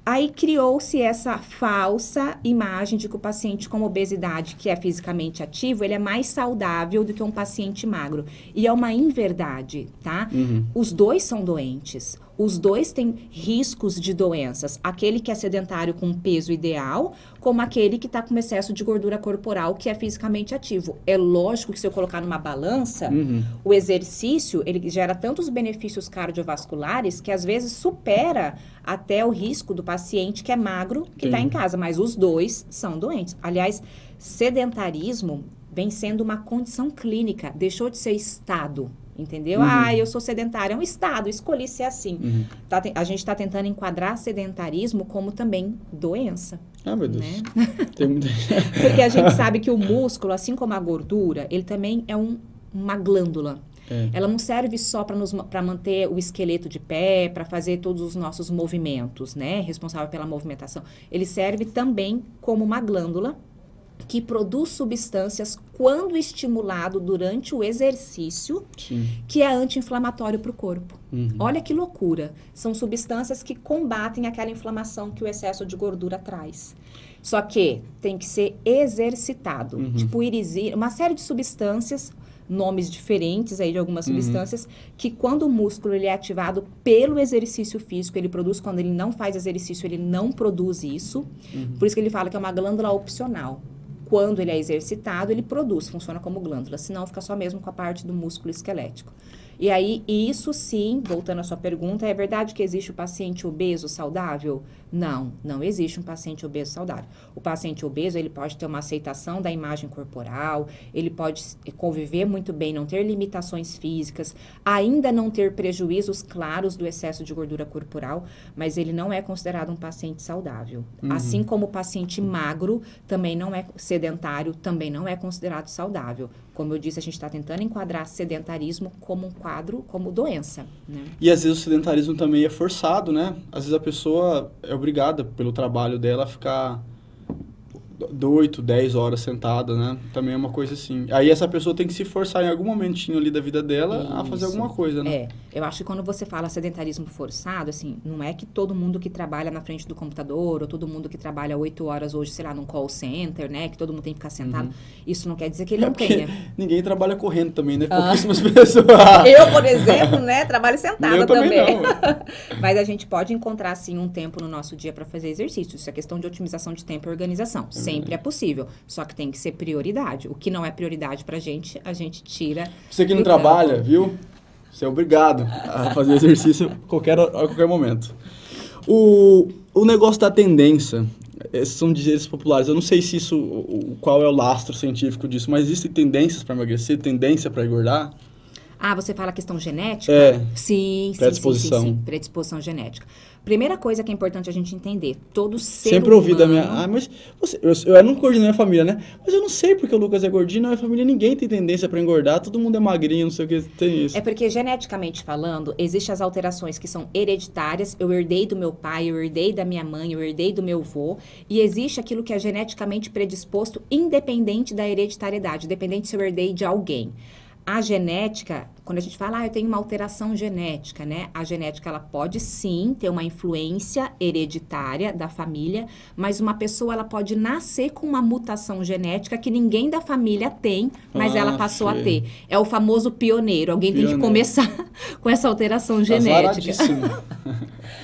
Aí criou-se essa falsa imagem de que o paciente com obesidade, que é fisicamente ativo, ele é mais saudável do que um paciente magro. E é uma inverdade, tá? Os dois são doentes. Os dois têm riscos de doenças. Aquele que é sedentário com peso ideal, como aquele que está com excesso de gordura corporal, que é fisicamente ativo. É lógico que se eu colocar numa balança, o exercício, ele gera tantos benefícios cardiovasculares que às vezes supera até o risco do paciente que é magro, que está em casa. Mas os dois são doentes. Aliás, sedentarismo vem sendo uma condição clínica. Deixou de ser estado. Entendeu? Eu sou sedentário. É um estado, escolhi ser assim. A gente está tentando enquadrar sedentarismo como também doença. Meu Deus. Né? Porque a gente sabe que o músculo, assim como a gordura, ele também é uma glândula. Ela não serve só para manter o esqueleto de pé, para fazer todos os nossos movimentos, né? Responsável pela movimentação. Ele serve também como uma glândula que produz substâncias quando estimulado durante o exercício, que é anti-inflamatório para o corpo. Olha que loucura. São substâncias que combatem aquela inflamação que o excesso de gordura traz. Só que tem que ser exercitado. Tipo irisina, uma série de substâncias, nomes diferentes aí de algumas substâncias, que quando o músculo ele é ativado pelo exercício físico, ele produz. Quando ele não faz exercício, ele não produz isso. Por isso que ele fala que é uma glândula opcional. Quando ele é exercitado, ele produz, funciona como glândula. Senão, fica só mesmo com a parte do músculo esquelético. E aí, isso sim, voltando à sua pergunta, é verdade que existe o paciente obeso saudável? Não, não existe um paciente obeso saudável. O paciente obeso, ele pode ter uma aceitação da imagem corporal, ele pode conviver muito bem, não ter limitações físicas, ainda não ter prejuízos claros do excesso de gordura corporal, mas ele não é considerado um paciente saudável. Assim como o paciente magro, também não é sedentário, também não é considerado saudável. Como eu disse, a gente está tentando enquadrar sedentarismo como um quadro, como doença, né? E às vezes o sedentarismo também é forçado, né? Às vezes a pessoa é obrigada pelo trabalho dela a ficar 8, 10 horas sentada, né? Também é uma coisa assim. Aí essa pessoa tem que se forçar em algum momentinho ali da vida dela a fazer alguma coisa, né? Eu acho que quando você fala sedentarismo forçado, assim, não é que todo mundo que trabalha na frente do computador, ou todo mundo que trabalha 8 horas hoje, sei lá, num call center, né? Que todo mundo tem que ficar sentado. Isso não quer dizer que ele não tenha. Ninguém trabalha correndo também, né? Pouquíssimas pessoas. Eu, por exemplo, né? Trabalho sentada eu também. Não. Mas a gente pode encontrar, sim, um tempo no nosso dia para fazer exercício. Isso é questão de otimização de tempo e organização. Sempre é possível. Só que tem que ser prioridade. O que não é prioridade pra gente, a gente tira. Você que não trabalha, viu? Você é obrigado a fazer exercício a qualquer momento. O negócio da tendência, esses são dizeres populares. Eu não sei se qual é o lastro científico disso, mas existem tendências para emagrecer, tendência para engordar? Você fala a questão genética? Sim. Predisposição. Sim. Predisposição genética. Primeira coisa que é importante a gente entender, todo ser Sempre humano... ouvi da minha... mas eu não coordeno minha família, né? Mas eu não sei porque o Lucas é gordinho, na minha família ninguém tem tendência para engordar, todo mundo é magrinho, não sei o que, tem isso. É porque geneticamente falando, existem as alterações que são hereditárias, eu herdei do meu pai, eu herdei da minha mãe, eu herdei do meu avô, e existe aquilo que é geneticamente predisposto, independente da hereditariedade, independente se eu herdei de alguém. A genética quando a gente fala, eu tenho uma alteração genética, né? A genética, ela pode sim ter uma influência hereditária da família, mas uma pessoa, ela pode nascer com uma mutação genética que ninguém da família tem, mas ela passou a ter. É o famoso pioneiro. Alguém tem que começar com essa alteração genética.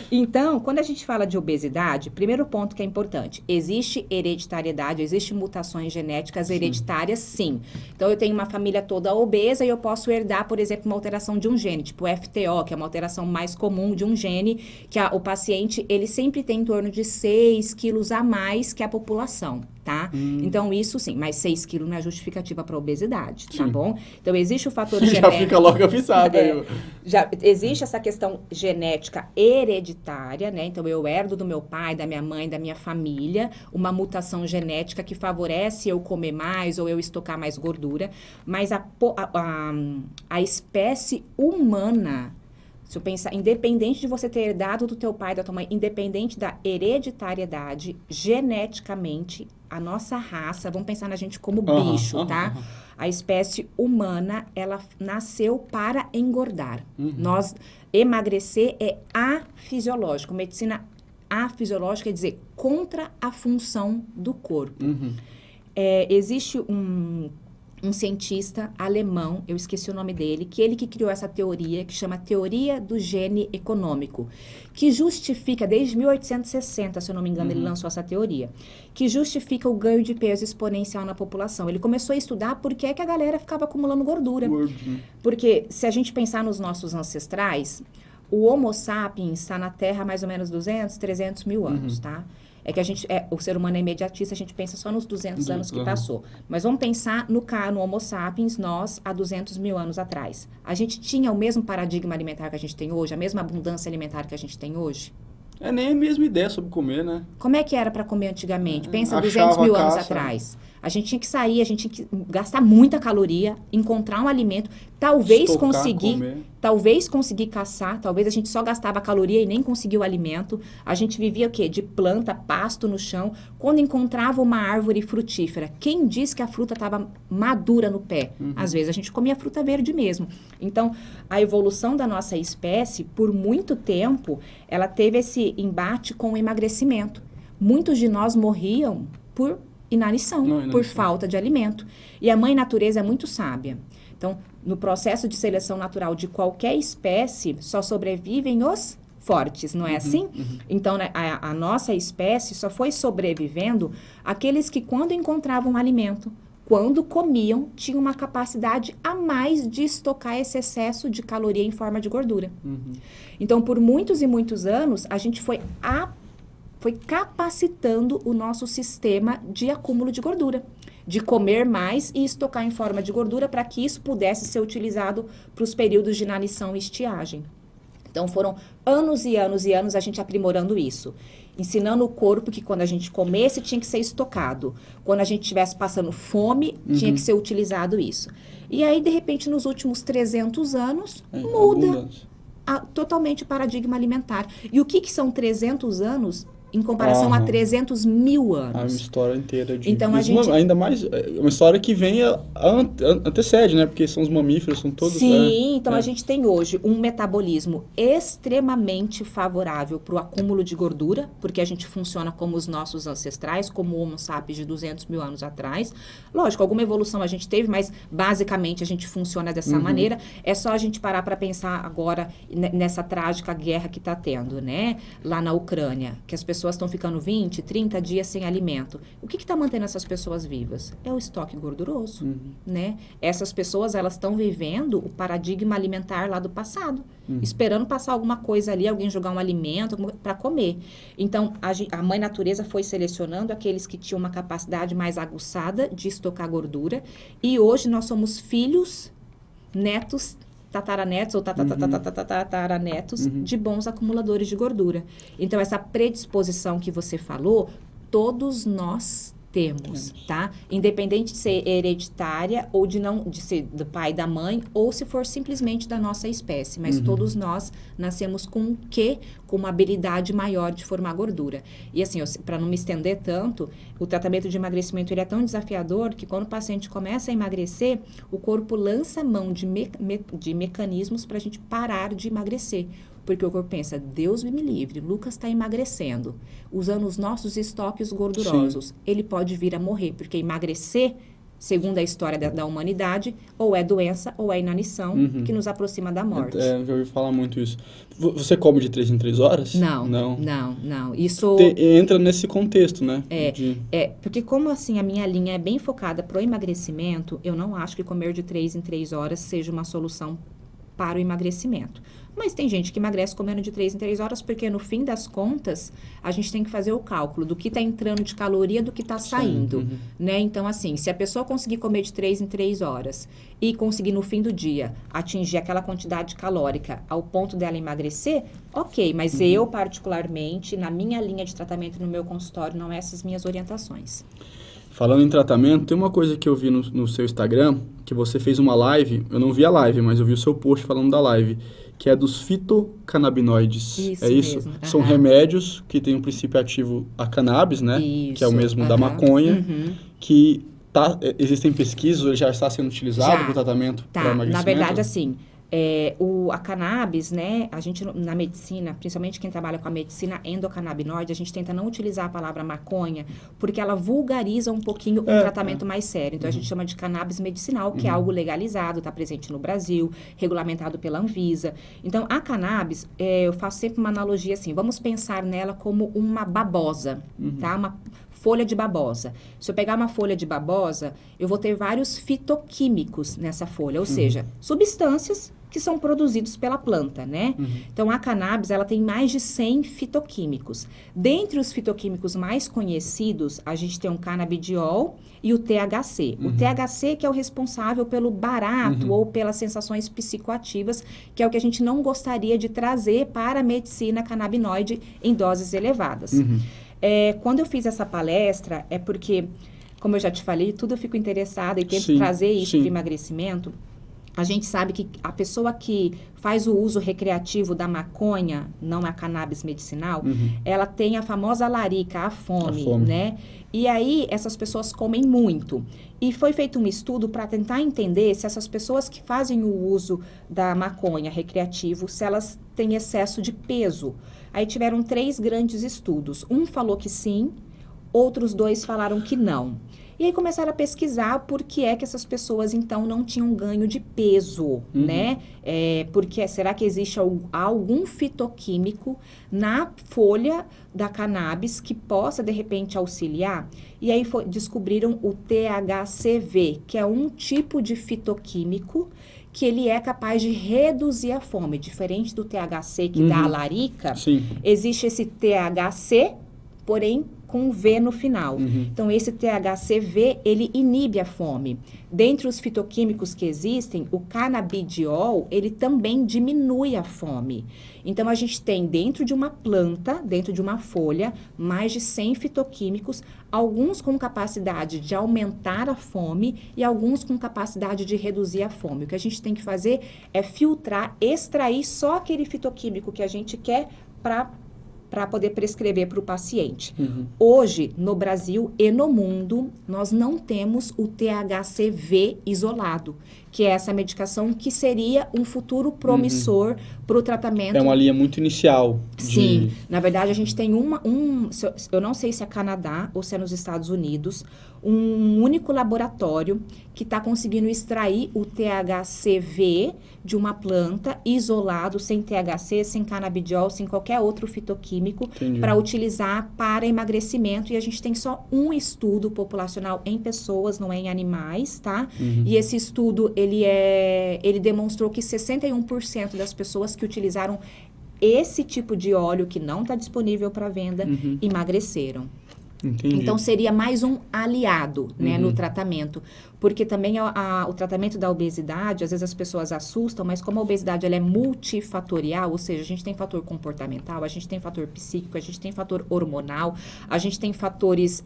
Então, quando a gente fala de obesidade, primeiro ponto que é importante, existe hereditariedade, existe mutações genéticas hereditárias, sim. Então, eu tenho uma família toda obesa e eu posso herdar, por exemplo, uma alteração de um gene, tipo o FTO, que é uma alteração mais comum de um gene, que o paciente, ele sempre tem em torno de 6 quilos a mais que a população, tá? Então, isso sim, mas 6 quilos não é justificativa para obesidade, tá bom? Então, existe o fator genético. Já fica logo avisado aí. Já existe essa questão genética hereditária, né? Então, eu herdo do meu pai, da minha mãe, da minha família, uma mutação genética que favorece eu comer mais ou eu estocar mais gordura. Mas a espécie humana, se eu pensar, independente de você ter herdado do teu pai, da tua mãe, independente da hereditariedade, geneticamente, a nossa raça, vamos pensar na gente como bicho, tá? A espécie humana, ela nasceu para engordar. Emagrecer é afisiológico. Medicina afisiológica quer dizer contra a função do corpo. Existe um cientista alemão, eu esqueci o nome dele, que ele que criou essa teoria, que chama teoria do gene econômico, que justifica, desde 1860, se eu não me engano, ele lançou essa teoria, que justifica o ganho de peso exponencial na população. Ele começou a estudar por que a galera ficava acumulando gordura. Porque se a gente pensar nos nossos ancestrais, o Homo sapiens está na Terra há mais ou menos 200, 300 mil anos, tá? É que o ser humano é imediatista, a gente pensa só nos 200 anos que passou. Mas vamos pensar no Homo sapiens, nós, há 200 mil anos atrás. A gente tinha o mesmo paradigma alimentar que a gente tem hoje, a mesma abundância alimentar que a gente tem hoje? É nem a mesma ideia sobre comer, né? Como é que era para comer antigamente? Pensa 200 mil anos atrás. A gente tinha que sair, a gente tinha que gastar muita caloria, encontrar um alimento, talvez conseguir caçar, talvez a gente só gastava caloria e nem conseguia o alimento. A gente vivia o quê? De planta, pasto no chão. Quando encontrava uma árvore frutífera, quem disse que a fruta estava madura no pé? Às vezes a gente comia fruta verde mesmo. Então, a evolução da nossa espécie, por muito tempo, ela teve esse embate com o emagrecimento. Muitos de nós morriam por inanição, por falta de alimento. E a mãe natureza é muito sábia. Então, no processo de seleção natural de qualquer espécie, só sobrevivem os fortes, não é assim? Então, né, a nossa espécie só foi sobrevivendo aqueles que, quando encontravam alimento, quando comiam, tinham uma capacidade a mais de estocar esse excesso de caloria em forma de gordura. Então, por muitos e muitos anos, a gente foi capacitando o nosso sistema de acúmulo de gordura, de comer mais e estocar em forma de gordura para que isso pudesse ser utilizado para os períodos de inanição e estiagem. Então, foram anos e anos e anos a gente aprimorando isso, ensinando o corpo que quando a gente comesse tinha que ser estocado, quando a gente estivesse passando fome, tinha que ser utilizado isso. E aí, de repente, nos últimos 300 anos, muda totalmente o paradigma alimentar. E o que são 300 anos em comparação a 300 mil anos? Uma história inteira de... Então, ainda mais, uma história que vem, antecede, né? Porque são os mamíferos, são todos... Sim, então a gente tem hoje um metabolismo extremamente favorável para o acúmulo de gordura, porque a gente funciona como os nossos ancestrais, como o Homo sapiens de 200 mil anos atrás. Lógico, alguma evolução a gente teve, mas basicamente a gente funciona dessa maneira. É só a gente parar para pensar agora nessa trágica guerra que está tendo, né? Lá na Ucrânia, que as pessoas estão ficando 20, 30 dias sem alimento. O que está mantendo essas pessoas vivas? É o estoque gorduroso, né? Essas pessoas, elas estão vivendo o paradigma alimentar lá do passado, esperando passar alguma coisa ali, alguém jogar um alimento para comer. Então, a mãe natureza foi selecionando aqueles que tinham uma capacidade mais aguçada de estocar gordura, e hoje nós somos filhos, netos, tataranetos ou tataranetos de bons acumuladores de gordura. Então, essa predisposição que você falou, todos nós Temos, tá? Independente de ser hereditária ou de ser do pai e da mãe, ou se for simplesmente da nossa espécie. Mas todos nós nascemos com uma habilidade maior de formar gordura. E assim, para não me estender tanto, o tratamento de emagrecimento ele é tão desafiador que quando o paciente começa a emagrecer, o corpo lança mão de mecanismos para a gente parar de emagrecer. Porque o corpo pensa, Deus me livre, Lucas está emagrecendo, usando os nossos estoques gordurosos. Sim. Ele pode vir a morrer, porque emagrecer, segundo a história da humanidade, ou é doença ou é inanição que nos aproxima da morte. Já ouvi falar muito isso. Você come de 3 em 3 horas? Não. Isso... entra nesse contexto, né? Porque como assim a minha linha é bem focada para o emagrecimento, eu não acho que comer de 3 em 3 horas seja uma solução para o emagrecimento. Mas tem gente que emagrece comendo de 3 em 3 horas, porque no fim das contas, a gente tem que fazer o cálculo do que está entrando de caloria do que está saindo, né? Então, assim, se a pessoa conseguir comer de 3 em 3 horas e conseguir no fim do dia atingir aquela quantidade calórica ao ponto dela emagrecer, ok, mas eu particularmente, na minha linha de tratamento no meu consultório, não é essas minhas orientações. Falando em tratamento, tem uma coisa que eu vi no seu Instagram, que você fez uma live, eu não vi a live, mas eu vi o seu post falando da live, que é dos fitocannabinoides. Isso é isso? Mesmo. São remédios que têm um princípio ativo a cannabis, né? Isso. Que é o mesmo da maconha, que existem pesquisas, ele já está sendo utilizado para o tratamento para emagrecimento? Na verdade, assim, a cannabis, né, a gente na medicina, principalmente quem trabalha com a medicina endocannabinoide, a gente tenta não utilizar a palavra maconha, porque ela vulgariza um pouquinho um tratamento mais sério. Então, a gente chama de cannabis medicinal, que é algo legalizado, está presente no Brasil, regulamentado pela Anvisa. Então, a cannabis, eu faço sempre uma analogia assim, vamos pensar nela como uma babosa, tá? Uma folha de babosa. Se eu pegar uma folha de babosa, eu vou ter vários fitoquímicos nessa folha, ou seja, substâncias que são produzidos pela planta, né? Então, a cannabis, ela tem mais de 100 fitoquímicos. Dentre os fitoquímicos mais conhecidos, a gente tem o canabidiol e o THC. O THC que é o responsável pelo barato ou pelas sensações psicoativas, que é o que a gente não gostaria de trazer para a medicina canabinoide em doses elevadas. Quando eu fiz essa palestra, é porque, como eu já te falei, tudo eu fico interessada e tento trazer isso para o emagrecimento. A gente sabe que a pessoa que faz o uso recreativo da maconha, não a cannabis medicinal, ela tem a famosa larica, a fome, né? E aí, essas pessoas comem muito. E foi feito um estudo para tentar entender se essas pessoas que fazem o uso da maconha recreativo, se elas têm excesso de peso. Aí tiveram 3 grandes estudos. Um falou que sim, outros 2 falaram que não. E aí começaram a pesquisar por que é que essas pessoas, então, não tinham ganho de peso, né? Porque será que existe algum fitoquímico na folha da cannabis que possa, de repente, auxiliar? E aí descobriram o THCV, que é um tipo de fitoquímico que ele é capaz de reduzir a fome. Diferente do THC que dá a larica, existe esse THC, porém com V no final. Então, esse THCV, ele inibe a fome. Dentre os fitoquímicos que existem, o canabidiol, ele também diminui a fome. Então, a gente tem dentro de uma planta, dentro de uma folha, mais de 100 fitoquímicos, alguns com capacidade de aumentar a fome e alguns com capacidade de reduzir a fome. O que a gente tem que fazer é filtrar, extrair só aquele fitoquímico que a gente quer para poder prescrever para o paciente. Hoje, no Brasil e no mundo, nós não temos o THCV isolado, que é essa medicação que seria um futuro promissor para o tratamento. É uma linha muito inicial. Sim, na verdade a gente tem eu não sei se é Canadá ou se é nos Estados Unidos, um único laboratório que está conseguindo extrair o THCV de uma planta isolado, sem THC, sem canabidiol, sem qualquer outro fitoquímico, para utilizar para emagrecimento. E a gente tem só um estudo populacional em pessoas, não é em animais, tá? E esse estudo, ele demonstrou que 61% das pessoas que utilizaram esse tipo de óleo, que não está disponível para venda, emagreceram. Entendi. Então, seria mais um aliado, né, no tratamento. Porque também o tratamento da obesidade, às vezes as pessoas assustam, mas como a obesidade ela é multifatorial, ou seja, a gente tem fator comportamental, a gente tem fator psíquico, a gente tem fator hormonal, a gente tem fatores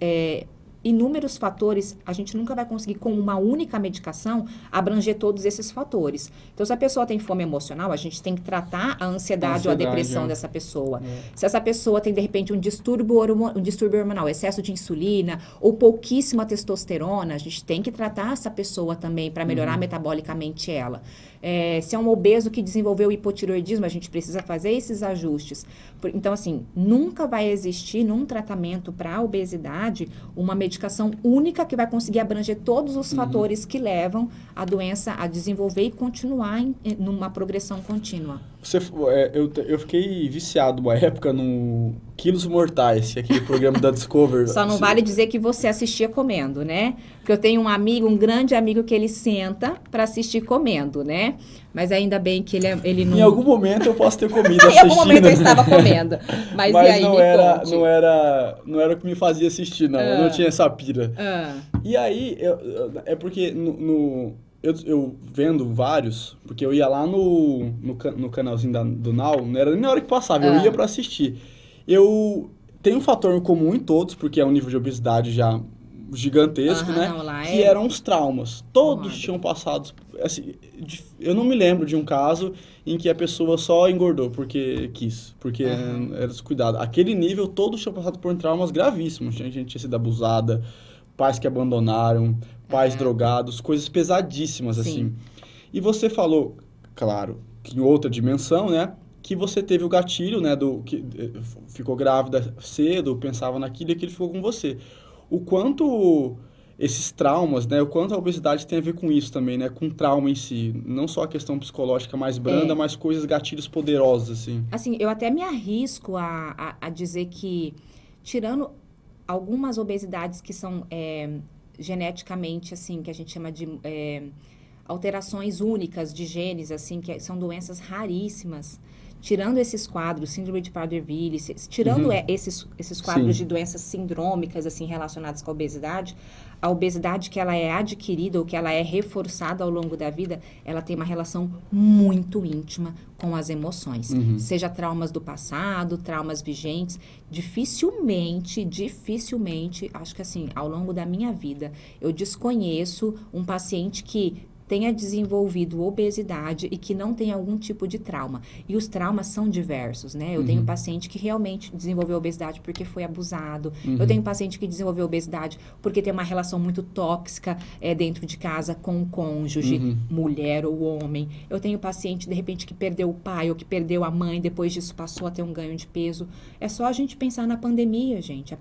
inúmeros fatores, a gente nunca vai conseguir, com uma única medicação, abranger todos esses fatores. Então, se a pessoa tem fome emocional, a gente tem que tratar a ansiedade ou a depressão dessa pessoa. Se essa pessoa tem, de repente, um distúrbio hormonal, excesso de insulina ou pouquíssima testosterona, a gente tem que tratar essa pessoa também para melhorar metabolicamente ela. Se é um obeso que desenvolveu hipotireoidismo, a gente precisa fazer esses ajustes. Então, assim, nunca vai existir num tratamento para a obesidade uma medicação única que vai conseguir abranger todos os fatores que levam a doença a desenvolver e continuar numa progressão contínua. Eu fiquei viciado uma época no Quilos Mortais, aquele programa da Discovery. Só não vale dizer que você assistia comendo, né? Porque eu tenho um grande amigo que ele senta para assistir comendo, né? Mas ainda bem que ele não... Em algum momento eu posso ter comido assistindo. Em algum momento eu estava comendo. Mas e aí, não era o que me fazia assistir, não. Eu não tinha essa pira. E aí, é porque eu vendo vários, porque eu ia lá no canalzinho do Now, não era nem na hora que passava, eu ia pra assistir. Eu tenho um fator comum em todos, porque é um nível de obesidade já gigantesco, né? Que eram os traumas. Todos tinham passado, assim, eu não me lembro de um caso em que a pessoa só engordou porque quis, porque era descuidado. Aquele nível, todos tinham passado por traumas gravíssimos. A gente tinha sido abusada, pais que abandonaram, pais drogados, coisas pesadíssimas, assim. E você falou, claro, que em outra dimensão, né? Que você teve o gatilho, né? Que ficou grávida cedo, pensava naquilo e aquilo ficou com você. O quanto esses traumas, né? O quanto a obesidade tem a ver com isso também, né? Com trauma em si. Não só a questão psicológica mais branda, mas coisas, gatilhos poderosos, assim. Assim, eu até me arrisco a dizer que, tirando algumas obesidades que são geneticamente, assim, que a gente chama de alterações únicas de genes, assim, que são doenças raríssimas. Tirando esses quadros, síndrome de Prader-Willi, tirando esses quadros de doenças sindrômicas, assim, relacionadas com a obesidade que ela é adquirida ou que ela é reforçada ao longo da vida, ela tem uma relação muito íntima com as emoções. Seja traumas do passado, traumas vigentes, dificilmente, acho que assim, ao longo da minha vida, eu desconheço um paciente que tenha desenvolvido obesidade e que não tem algum tipo de trauma. E os traumas são diversos, né? Eu tenho paciente que realmente desenvolveu obesidade porque foi abusado. Eu tenho paciente que desenvolveu obesidade porque tem uma relação muito tóxica dentro de casa com o cônjuge, mulher ou homem. Eu tenho paciente, de repente, que perdeu o pai ou que perdeu a mãe, depois disso passou a ter um ganho de peso. É só a gente pensar na pandemia, gente.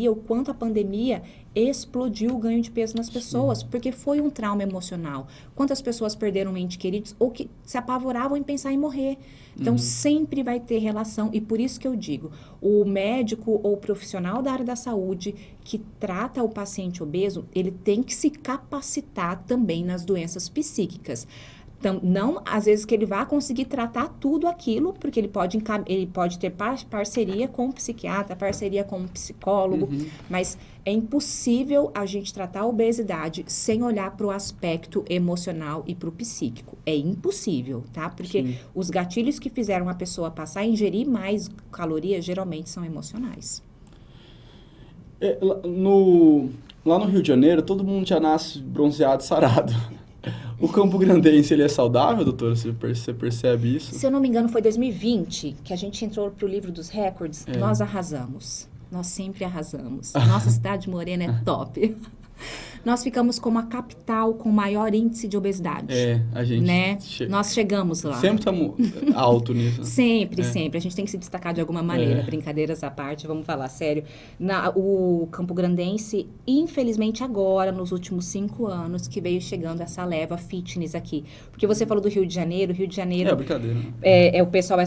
O quanto a pandemia explodiu o ganho de peso nas pessoas, porque foi um trauma emocional. Quantas pessoas perderam entes queridos ou que se apavoravam em pensar em morrer. Então, sempre vai ter relação. E por isso que eu digo, o médico ou profissional da área da saúde que trata o paciente obeso, ele tem que se capacitar também nas doenças psíquicas. Então, não, às vezes, que ele vai conseguir tratar tudo aquilo, porque ele pode ter parceria com o psiquiatra, parceria com o psicólogo, mas é impossível a gente tratar a obesidade sem olhar para o aspecto emocional e para o psíquico. É impossível, tá? Porque os gatilhos que fizeram a pessoa passar a ingerir mais calorias, geralmente são emocionais. Lá no Rio de Janeiro, todo mundo já nasce bronzeado, sarado. O Campo Grandense, ele é saudável, doutora? Você percebe isso? Se eu não me engano, foi 2020 que a gente entrou pro livro dos recordes. Nós arrasamos. Nós sempre arrasamos. Nossa cidade morena é top. Nós ficamos como a capital com maior índice de obesidade. A gente... Né? Nós chegamos lá. Sempre estamos alto nisso. Sempre. A gente tem que se destacar de alguma maneira. Brincadeiras à parte, vamos falar sério. O Campo Grandense, infelizmente agora, nos últimos 5 anos, que veio chegando essa leva fitness aqui. Porque você falou do Rio de Janeiro. Brincadeira. O pessoal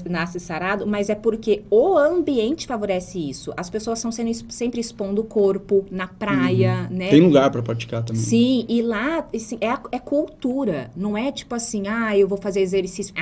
nasce sarado, mas é porque o ambiente favorece isso. As pessoas estão sempre expondo o corpo na praia, né? Tem lugar para praticar também. Sim, e lá assim, é cultura, não é tipo assim, eu vou fazer exercício.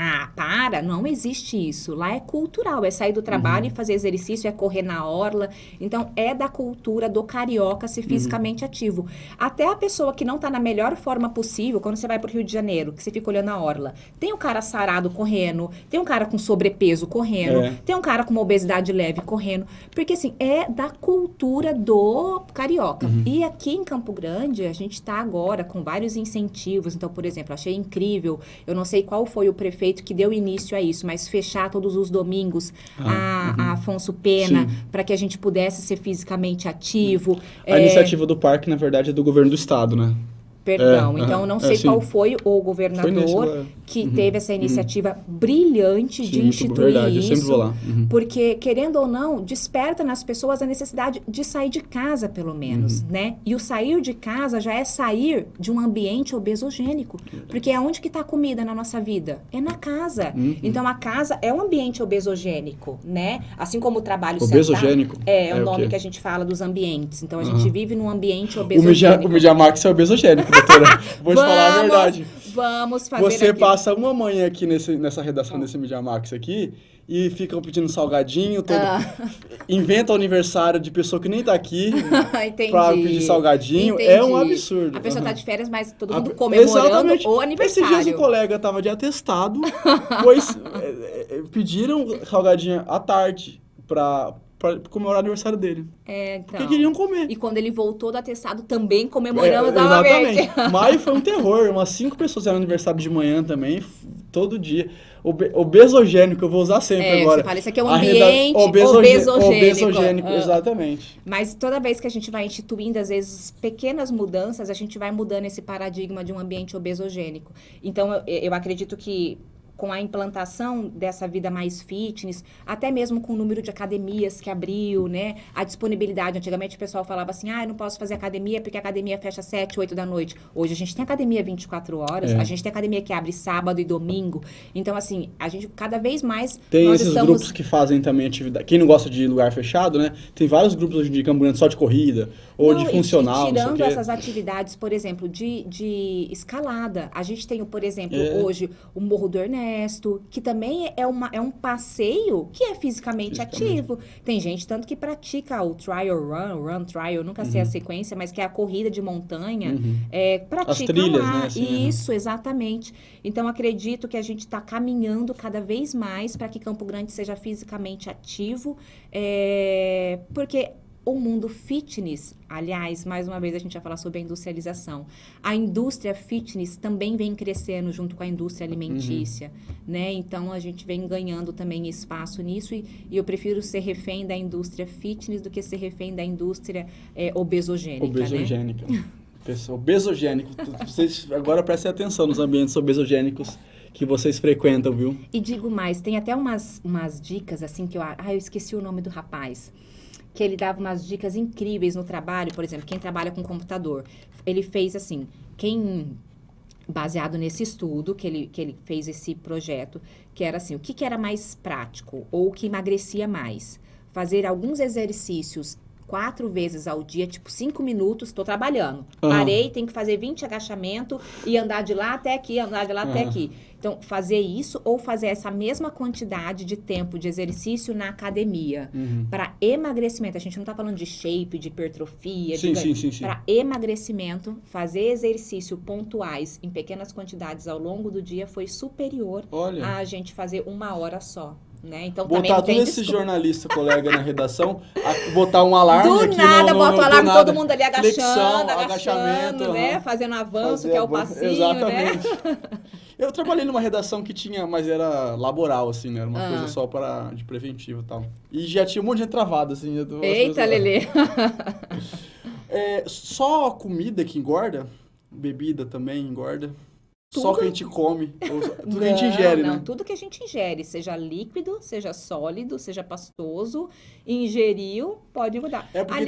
Não existe isso. Lá é cultural, é sair do trabalho e fazer exercício, é correr na orla. Então, é da cultura do carioca ser fisicamente ativo. Até a pessoa que não está na melhor forma possível, quando você vai pro Rio de Janeiro, que você fica olhando a orla, tem um cara sarado correndo, tem um cara com sobrepeso correndo, tem um cara com uma obesidade leve correndo, porque assim, é da cultura do carioca. E aqui em Campo Grande, a gente está agora com vários incentivos. Então, por exemplo, achei incrível, eu não sei qual foi o prefeito que deu início a isso, mas fechar todos os domingos a Afonso Pena, para que a gente pudesse ser fisicamente ativo. A iniciativa do parque, na verdade, é do governo do estado, né? Perdão, então não sei qual foi o governador que teve essa iniciativa brilhante de instituir verdade, isso, eu sempre vou lá. porque, querendo ou não, desperta nas pessoas a necessidade de sair de casa, pelo menos, né? E o sair de casa já é sair de um ambiente obesogênico, porque é onde que está a comida na nossa vida? É na casa. Então, a casa é um ambiente obesogênico, né? Assim como o trabalho obesogênico? sentado é o nome que a gente fala dos ambientes. Então, a gente vive num ambiente obesogênico. O Media Max é obesogênico, doutora. Vou te falar a verdade. Vamos fazer Você aqui. Passa uma manhã aqui nessa redação desse Media Max aqui e ficam pedindo salgadinho, inventa aniversário de pessoa que nem tá aqui pra pedir salgadinho. Entendi. É um absurdo. A pessoa tá de férias, mas todo mundo comemorando o aniversário. Esses dias o colega tava de atestado, pois pediram salgadinho à tarde pra comemorar o aniversário dele. Então. Porque queriam comer. E quando ele voltou do atestado, também comemoramos novamente. Exatamente. Maio foi um terror. Umas 5 pessoas eram aniversário de manhã também, todo dia. Obesogênico, eu vou usar sempre agora. Você fala, isso aqui é um ambiente obesogênico. Exatamente. Mas toda vez que a gente vai instituindo, às vezes, pequenas mudanças, a gente vai mudando esse paradigma de um ambiente obesogênico. Então, eu acredito que com a implantação dessa vida mais fitness, até mesmo com o número de academias que abriu, né? A disponibilidade. Antigamente o pessoal falava assim, eu não posso fazer academia porque a academia fecha 7, 8 da noite. Hoje a gente tem academia 24 horas, a gente tem academia que abre sábado e domingo. Então, assim, a gente cada vez mais... Tem esses grupos que fazem também atividade. Quem não gosta de lugar fechado, né? Tem vários grupos hoje de Campo Grande só de corrida, ou de funcional, tirando essas atividades, por exemplo, de escalada. A gente tem, por exemplo, hoje o Morro do Ernesto, que também é um passeio que é fisicamente ativo. Tem gente tanto que pratica o trial run trial, nunca sei a sequência, mas que é a corrida de montanha, pratica as trilhas, lá. Né? Assim, isso, exatamente. Então, acredito que a gente está caminhando cada vez mais para que Campo Grande seja fisicamente ativo, porque o mundo fitness, aliás, mais uma vez a gente vai falar sobre a industrialização. A indústria fitness também vem crescendo junto com a indústria alimentícia, né? Então, a gente vem ganhando também espaço nisso e eu prefiro ser refém da indústria fitness do que ser refém da indústria obesogênica, Obesogênica. Né? Obesogênico. Vocês agora prestem atenção nos ambientes obesogênicos que vocês frequentam, viu? E digo mais, tem até umas dicas assim que eu esqueci o nome do rapaz, que ele dava umas dicas incríveis no trabalho, por exemplo, quem trabalha com computador. Ele fez assim, baseado nesse estudo, que ele fez esse projeto, que era assim, o que era mais prático ou o que emagrecia mais? Fazer alguns exercícios 4 vezes ao dia, tipo 5 minutos, estou trabalhando. Parei, tenho que fazer 20 agachamentos e andar de lá até aqui, andar de lá até aqui. Então, fazer isso ou fazer essa mesma quantidade de tempo de exercício na academia. Para emagrecimento, a gente não está falando de shape, de hipertrofia. Sim. Para emagrecimento, fazer exercício pontuais em pequenas quantidades ao longo do dia foi superior a gente fazer 1 hora só. Né? Então, botar todo esse jornalista colega na redação, botar um alarme do aqui nada, bota o alarme, todo mundo ali agachando, agachamento, né? Fazendo avanço, que é o passinho, exatamente. Né? Eu trabalhei numa redação que tinha, mas era laboral, assim, né? Era uma coisa só de preventivo e tal. E já tinha um monte de gente travada, assim. Eita, Lelê! Só comida que engorda? Bebida também engorda? Tudo. Só que a gente come, tudo que a gente ingere, né? Tudo que a gente ingere, seja líquido, seja sólido, seja pastoso, ingeriu, pode mudar. Porque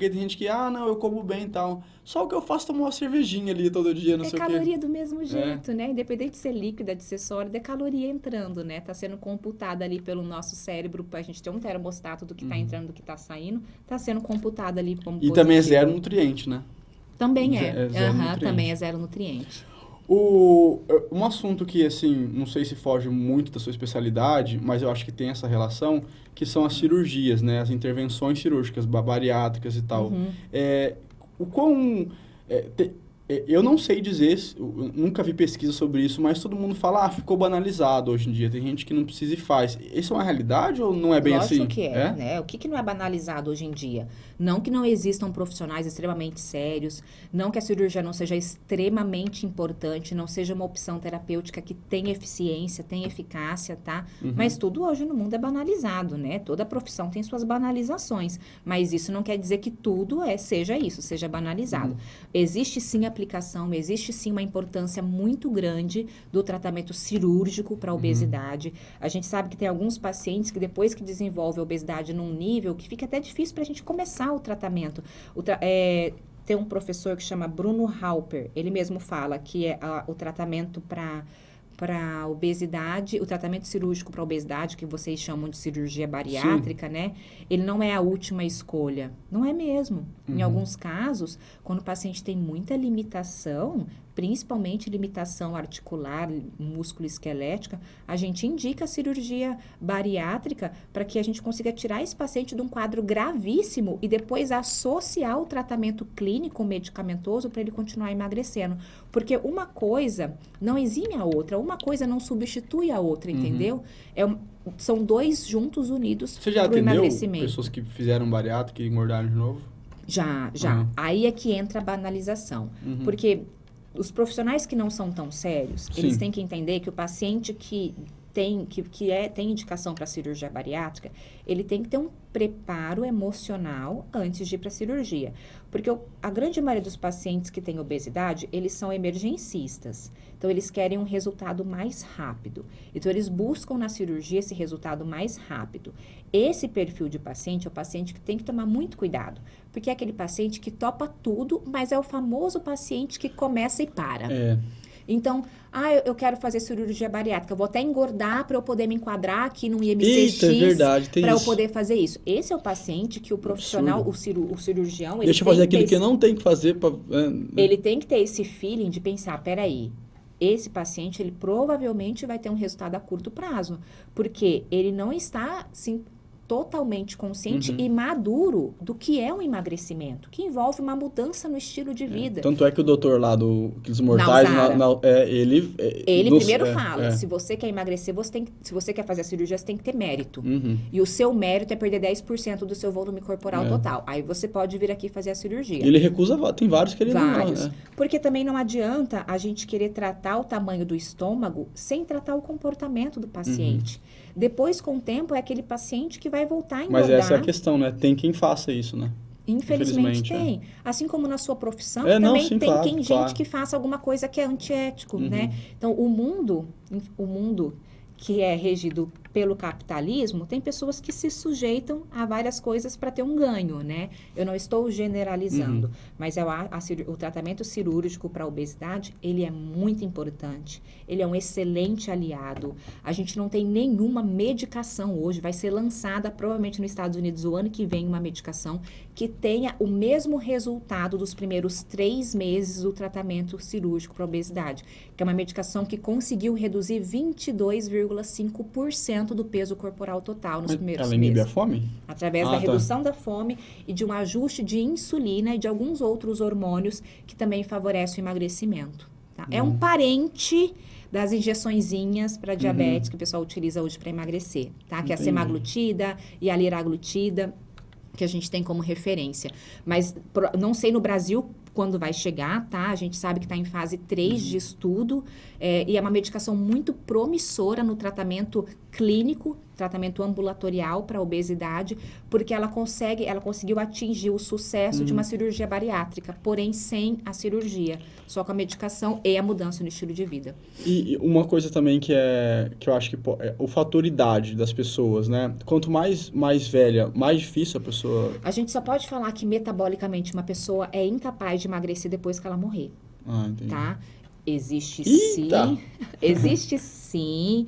tem gente que, não, eu como bem e tal. Só o que eu faço é tomar uma cervejinha ali todo dia, não sei o quê. É caloria do mesmo jeito, né? Independente de ser líquida, de ser sólida, é caloria entrando, né? Tá sendo computada ali pelo nosso cérebro, a gente tem um termostato do que tá entrando, do que tá saindo, tá sendo computado ali como E também é zero nutriente, né? Também é. É zero nutriente. Também é zero nutriente. Um assunto que, assim, não sei se foge muito da sua especialidade, mas eu acho que tem essa relação, que são as cirurgias, né? As intervenções cirúrgicas, bariátricas e tal. O quão... eu não sei dizer, eu nunca vi pesquisa sobre isso, mas todo mundo fala, ficou banalizado hoje em dia. Tem gente que não precisa e faz. Isso é uma realidade ou não é bem assim? Lógico que é, né? O que não é banalizado hoje em dia? Não que não existam profissionais extremamente sérios, não que a cirurgia não seja extremamente importante, não seja uma opção terapêutica que tem eficiência, tem eficácia, tá? Mas tudo hoje no mundo é banalizado, né? Toda profissão tem suas banalizações, mas isso não quer dizer que tudo seja banalizado. Existe sim aplicação, existe sim uma importância muito grande do tratamento cirúrgico para a obesidade. A gente sabe que tem alguns pacientes que depois que desenvolve a obesidade num nível que fica até difícil para a gente começar o tratamento. Tem um professor que chama Bruno Halper, ele mesmo fala que o tratamento para obesidade, o tratamento cirúrgico para obesidade, que vocês chamam de cirurgia bariátrica, né? Ele não é a última escolha. Não é mesmo. Em alguns casos, quando o paciente tem muita limitação, principalmente limitação articular, músculo-esquelética, a gente indica a cirurgia bariátrica para que a gente consiga tirar esse paciente de um quadro gravíssimo e depois associar o tratamento clínico medicamentoso para ele continuar emagrecendo. Porque uma coisa não exime a outra, uma coisa não substitui a outra, entendeu? São dois juntos unidos para o emagrecimento. Você já atendeu pessoas que fizeram bariátrica e engordaram de novo? Já. Aí é que entra a banalização. Porque os profissionais que não são tão sérios, eles têm que entender que o paciente que tem indicação para cirurgia bariátrica, ele tem que ter um preparo emocional antes de ir para a cirurgia. Porque a grande maioria dos pacientes que têm obesidade, eles são emergencistas. Então, eles querem um resultado mais rápido. Então, eles buscam na cirurgia esse resultado mais rápido. Esse perfil de paciente é o paciente que tem que tomar muito cuidado. Porque é aquele paciente que topa tudo, mas é o famoso paciente que começa e para. Então, eu quero fazer cirurgia bariátrica, eu vou até engordar para eu poder me enquadrar aqui no IMC-X, para eu poder fazer isso. Esse é o paciente que o profissional, o cirurgião... Deixa eu fazer aquilo que eu não tenho que fazer. Ele tem que ter esse feeling de pensar, peraí, esse paciente, ele provavelmente vai ter um resultado a curto prazo, porque ele não está... totalmente consciente e maduro do que é um emagrecimento, que envolve uma mudança no estilo de vida. Tanto é que o doutor lá dos mortais, ele primeiro fala, se você quer emagrecer, se você quer fazer a cirurgia, você tem que ter mérito. E o seu mérito é perder 10% do seu volume corporal total. Aí você pode vir aqui fazer a cirurgia. Ele recusa, tem vários que ele não... Porque também não adianta a gente querer tratar o tamanho do estômago sem tratar o comportamento do paciente. Depois, com o tempo, é aquele paciente que vai voltar a engordar. Mas essa é a questão, né? Tem quem faça isso, né? Infelizmente tem. Assim como na sua profissão, também tem gente que faça alguma coisa que é antiético, né? Então, o mundo que é regido pelo capitalismo, tem pessoas que se sujeitam a várias coisas para ter um ganho, né? Eu não estou generalizando, mas o tratamento cirúrgico para a obesidade, ele é muito importante. Ele é um excelente aliado. A gente não tem nenhuma medicação hoje, vai ser lançada provavelmente nos Estados Unidos o ano que vem uma medicação que tenha o mesmo resultado dos primeiros 3 meses do tratamento cirúrgico para a obesidade, que é uma medicação que conseguiu reduzir 22,5% do peso corporal total nos primeiros meses. Ela inibe a fome? Através da redução da fome e de um ajuste de insulina e de alguns outros hormônios que também favorecem o emagrecimento. Tá? É um parente das injeçõezinhas para diabetes que o pessoal utiliza hoje para emagrecer, tá? Que é a semaglutida e a liraglutida, que a gente tem como referência. Mas não sei no Brasil quando vai chegar, tá? A gente sabe que está em fase 3 de estudo e é uma medicação muito promissora no tratamento clínico, tratamento ambulatorial para obesidade, porque ela conseguiu atingir o sucesso de uma cirurgia bariátrica, porém sem a cirurgia, só com a medicação e a mudança no estilo de vida. E uma coisa também que eu acho que é o fator idade das pessoas, né? Quanto mais velha, mais difícil a pessoa... A gente só pode falar que metabolicamente uma pessoa é incapaz de emagrecer depois que ela morrer. Tá? Existe sim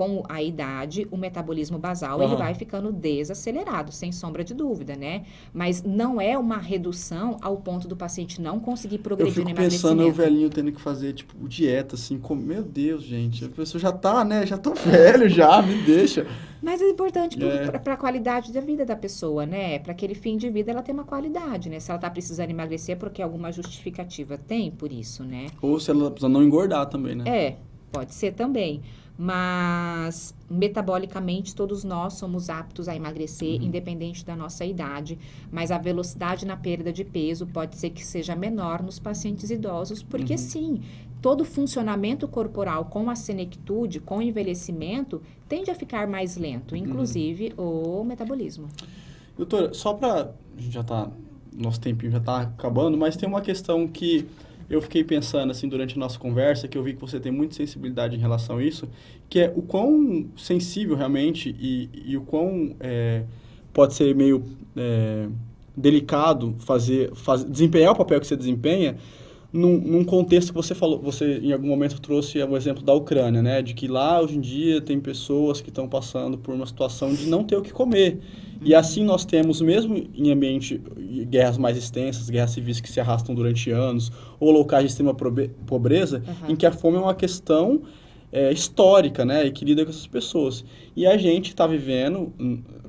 com a idade, o metabolismo basal ele vai ficando desacelerado, sem sombra de dúvida, né? Mas não é uma redução ao ponto do paciente não conseguir progredir no emagrecimento. Eu fico pensando o velhinho tendo que fazer, tipo, dieta, assim, meu Deus, gente, a pessoa já tá, né? Já tô velho, já, me deixa. Mas é importante para a qualidade da vida da pessoa, né? Para aquele fim de vida ela tem uma qualidade, né? Se ela tá precisando emagrecer porque alguma justificativa tem por isso, né? Ou se ela precisa não engordar também, né? Pode ser também. Mas, metabolicamente, todos nós somos aptos a emagrecer, independente da nossa idade. Mas a velocidade na perda de peso pode ser que seja menor nos pacientes idosos, porque sim, todo funcionamento corporal com a senectude, com o envelhecimento, tende a ficar mais lento, inclusive o metabolismo. Doutora, só para... Nosso tempinho já está acabando, mas tem uma questão que eu fiquei pensando, assim, durante a nossa conversa, que eu vi que você tem muita sensibilidade em relação a isso, que é o quão sensível realmente e o quão pode ser meio delicado desempenhar o papel que você desempenha num contexto que você falou, você em algum momento trouxe o exemplo da Ucrânia, né? De que lá, hoje em dia, tem pessoas que estão passando por uma situação de não ter o que comer. E assim nós temos, mesmo em ambiente guerras mais extensas, guerras civis que se arrastam durante anos, ou locais de extrema pobreza, em que a fome é uma questão histórica, né? E que lida com essas pessoas. E a gente está vivendo,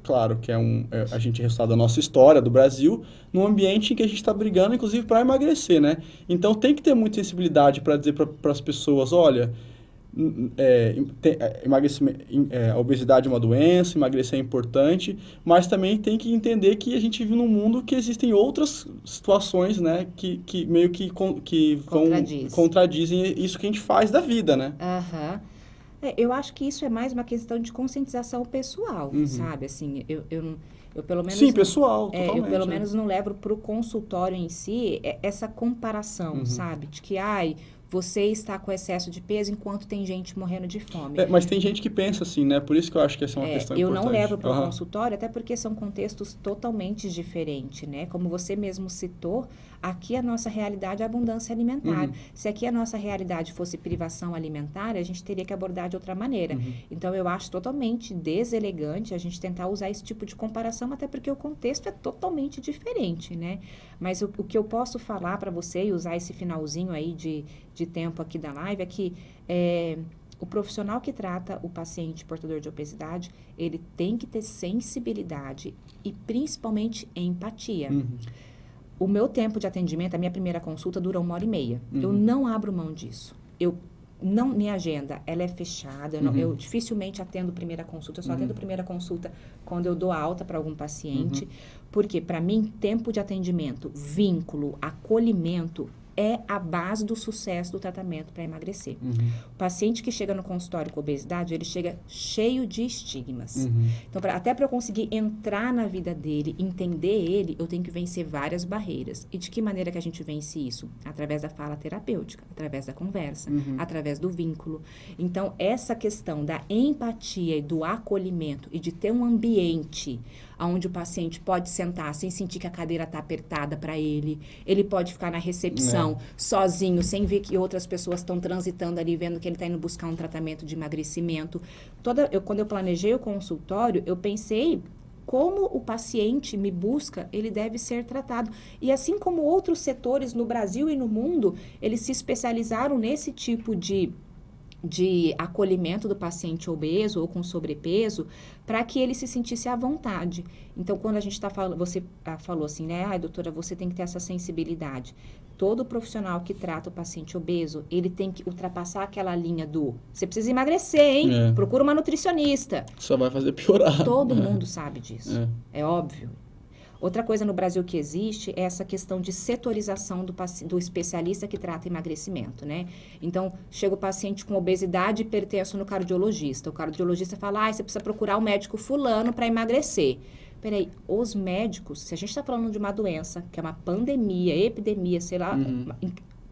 claro que a gente é resultado da nossa história, do Brasil, num ambiente em que a gente está brigando, inclusive, para emagrecer, né? Então tem que ter muita sensibilidade para dizer para as pessoas, olha... a obesidade é uma doença, emagrecer é importante, mas também tem que entender que a gente vive num mundo que existem outras situações, né, que meio que contradizem isso que a gente faz da vida, né? Eu acho que isso é mais uma questão de conscientização pessoal, sabe? Assim, eu pelo menos... Sim, pessoal, totalmente. Eu pelo menos não levo para o consultório em si essa comparação, sabe? De que, você está com excesso de peso enquanto tem gente morrendo de fome. Mas tem gente que pensa assim, né? Por isso que eu acho que essa é uma questão importante. Eu não levo para o consultório, até porque são contextos totalmente diferentes, né? Como você mesmo citou, aqui a nossa realidade é abundância alimentar. Se aqui a nossa realidade fosse privação alimentar, a gente teria que abordar de outra maneira. Então, eu acho totalmente deselegante a gente tentar usar esse tipo de comparação, até porque o contexto é totalmente diferente, né? Mas o que eu posso falar para você e usar esse finalzinho aí de tempo aqui da live é que o profissional que trata o paciente portador de obesidade, ele tem que ter sensibilidade e principalmente empatia. O meu tempo de atendimento, a minha primeira consulta dura 1h30. Eu não abro mão disso. Minha agenda, ela é fechada. Eu dificilmente atendo primeira consulta. Eu só atendo primeira consulta quando eu dou alta para algum paciente. Porque, para mim, tempo de atendimento, vínculo, acolhimento é a base do sucesso do tratamento para emagrecer. O paciente que chega no consultório com obesidade, ele chega cheio de estigmas. Então, até para eu conseguir entrar na vida dele, entender ele, eu tenho que vencer várias barreiras. E de que maneira que a gente vence isso? Através da fala terapêutica, através da conversa, através do vínculo. Então, essa questão da empatia e do acolhimento e de ter um ambiente onde o paciente pode sentar sem sentir que a cadeira está apertada para ele. Ele pode ficar na recepção sozinho, sem ver que outras pessoas estão transitando ali, vendo que ele está indo buscar um tratamento de emagrecimento. Quando eu planejei o consultório, eu pensei como o paciente me busca, ele deve ser tratado. E assim como outros setores no Brasil e no mundo, eles se especializaram nesse tipo de acolhimento do paciente obeso ou com sobrepeso, para que ele se sentisse à vontade. Então, quando a gente está falando, você falou assim, né? Doutora, você tem que ter essa sensibilidade. Todo profissional que trata o paciente obeso, ele tem que ultrapassar aquela linha do você precisa emagrecer, hein? Procura uma nutricionista. Só vai fazer piorar. Todo mundo sabe disso. É óbvio. Outra coisa no Brasil que existe é essa questão de setorização do especialista que trata emagrecimento, né? Então, chega o paciente com obesidade e hipertenso no cardiologista. O cardiologista fala, você precisa procurar o médico fulano para emagrecer. Peraí, os médicos, se a gente está falando de uma doença, que é uma pandemia, epidemia, sei lá,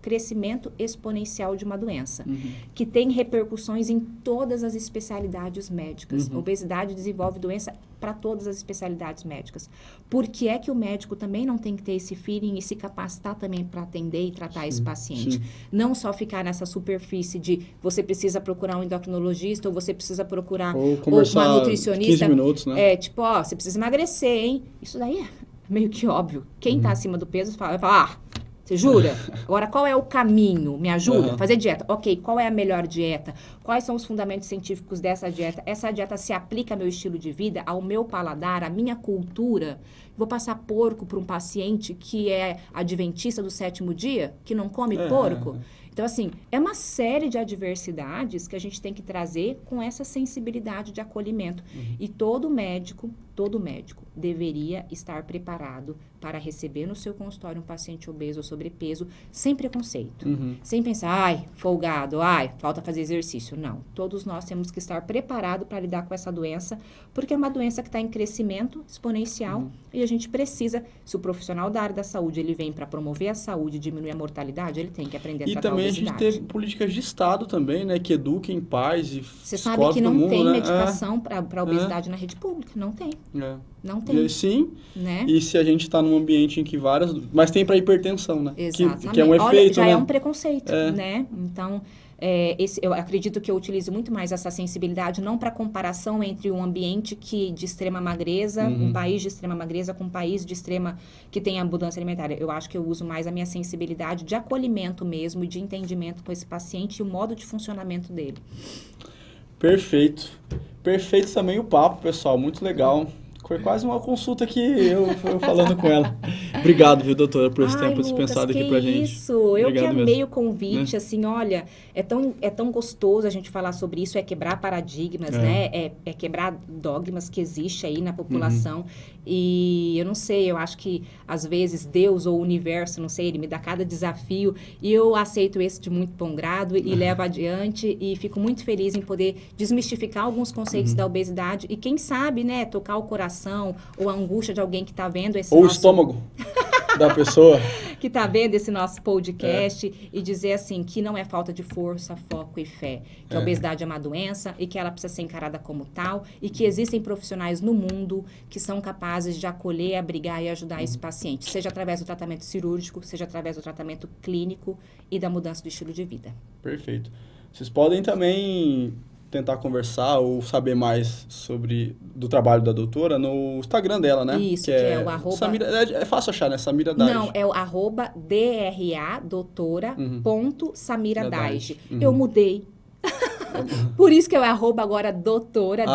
crescimento exponencial de uma doença, que tem repercussões em todas as especialidades médicas. A obesidade desenvolve doença para todas as especialidades médicas. Por que é que o médico também não tem que ter esse feeling e se capacitar também para atender e tratar esse paciente? Não só ficar nessa superfície de você precisa procurar um endocrinologista ou você precisa procurar ou uma nutricionista. 15 minutos, né? Tipo, ó, você precisa emagrecer, hein? Isso daí é meio que óbvio. Quem tá acima do peso vai falar, você jura? Agora, qual é o caminho? Me ajuda? Fazer dieta. Ok, qual é a melhor dieta? Quais são os fundamentos científicos dessa dieta? Essa dieta se aplica ao meu estilo de vida, ao meu paladar, à minha cultura? Vou passar porco para um paciente que é adventista do 7º dia, que não come porco? Então, assim, é uma série de adversidades que a gente tem que trazer com essa sensibilidade de acolhimento. E todo médico deveria estar preparado para receber no seu consultório um paciente obeso ou sobrepeso sem preconceito. Sem pensar, ai, folgado, ai, falta fazer exercício. Não. Todos nós temos que estar preparados para lidar com essa doença, porque é uma doença que está em crescimento exponencial e a gente precisa, se o profissional da área da saúde ele vem para promover a saúde e diminuir a mortalidade, ele tem que aprender a tratar a obesidade. E também a gente tem políticas de Estado também, né, que eduquem pais e você sabe que não tem medicação para obesidade na rede pública? Não tem. Não tem. Sim, né? E se a gente está num ambiente em que várias... Mas tem para hipertensão, né? Exatamente. Que é um efeito, já né? é um preconceito, né? Então, eu acredito que eu utilizo muito mais essa sensibilidade, não para comparação entre um ambiente de extrema magreza, um país de extrema magreza com um país de extrema... que tem abundância alimentar. Eu acho que eu uso mais a minha sensibilidade de acolhimento mesmo e de entendimento com esse paciente e o modo de funcionamento dele. Perfeito. Perfeito também o papo, pessoal. Muito legal. Foi quase uma consulta que eu falando com ela. Obrigado, viu, doutora, por esse tempo dispensado aqui pra gente. Isso, eu que amei mesmo. O convite, assim, olha, é tão gostoso a gente falar sobre isso, é quebrar paradigmas, né? É quebrar dogmas que existem aí na população. E eu não sei, eu acho que às vezes Deus ou o universo, não sei, ele me dá cada desafio e eu aceito esse de muito bom grado e levo adiante e fico muito feliz em poder desmistificar alguns conceitos da obesidade e quem sabe, né, tocar o coração ou a angústia de alguém que está vendo esse ou o estômago da pessoa que está vendo esse nosso podcast e dizer assim que não é falta de força, foco e fé, que a obesidade é uma doença e que ela precisa ser encarada como tal e que existem profissionais no mundo que são capazes de acolher, abrigar e ajudar esse paciente, seja através do tratamento cirúrgico, seja através do tratamento clínico e da mudança do estilo de vida. Perfeito. Vocês podem também tentar conversar ou saber mais do trabalho da doutora no Instagram dela, né? Isso, que é o arroba... Samira, é fácil achar, né? Samira Daige. Não, é o arroba DRA Daige. Eu mudei. Por isso que é o arroba agora doutora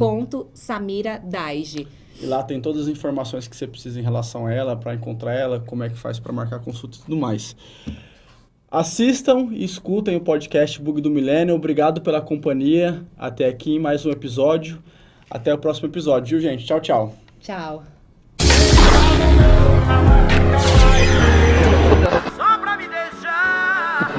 DRA.Samira Daige. E lá tem todas as informações que você precisa em relação a ela, para encontrar ela, como é que faz para marcar consulta e tudo mais. Assistam e escutem o podcast Bug do Milênio. Obrigado pela companhia. Até aqui em mais um episódio. Até o próximo episódio, viu, gente? Tchau, tchau. Tchau. Só pra me deixar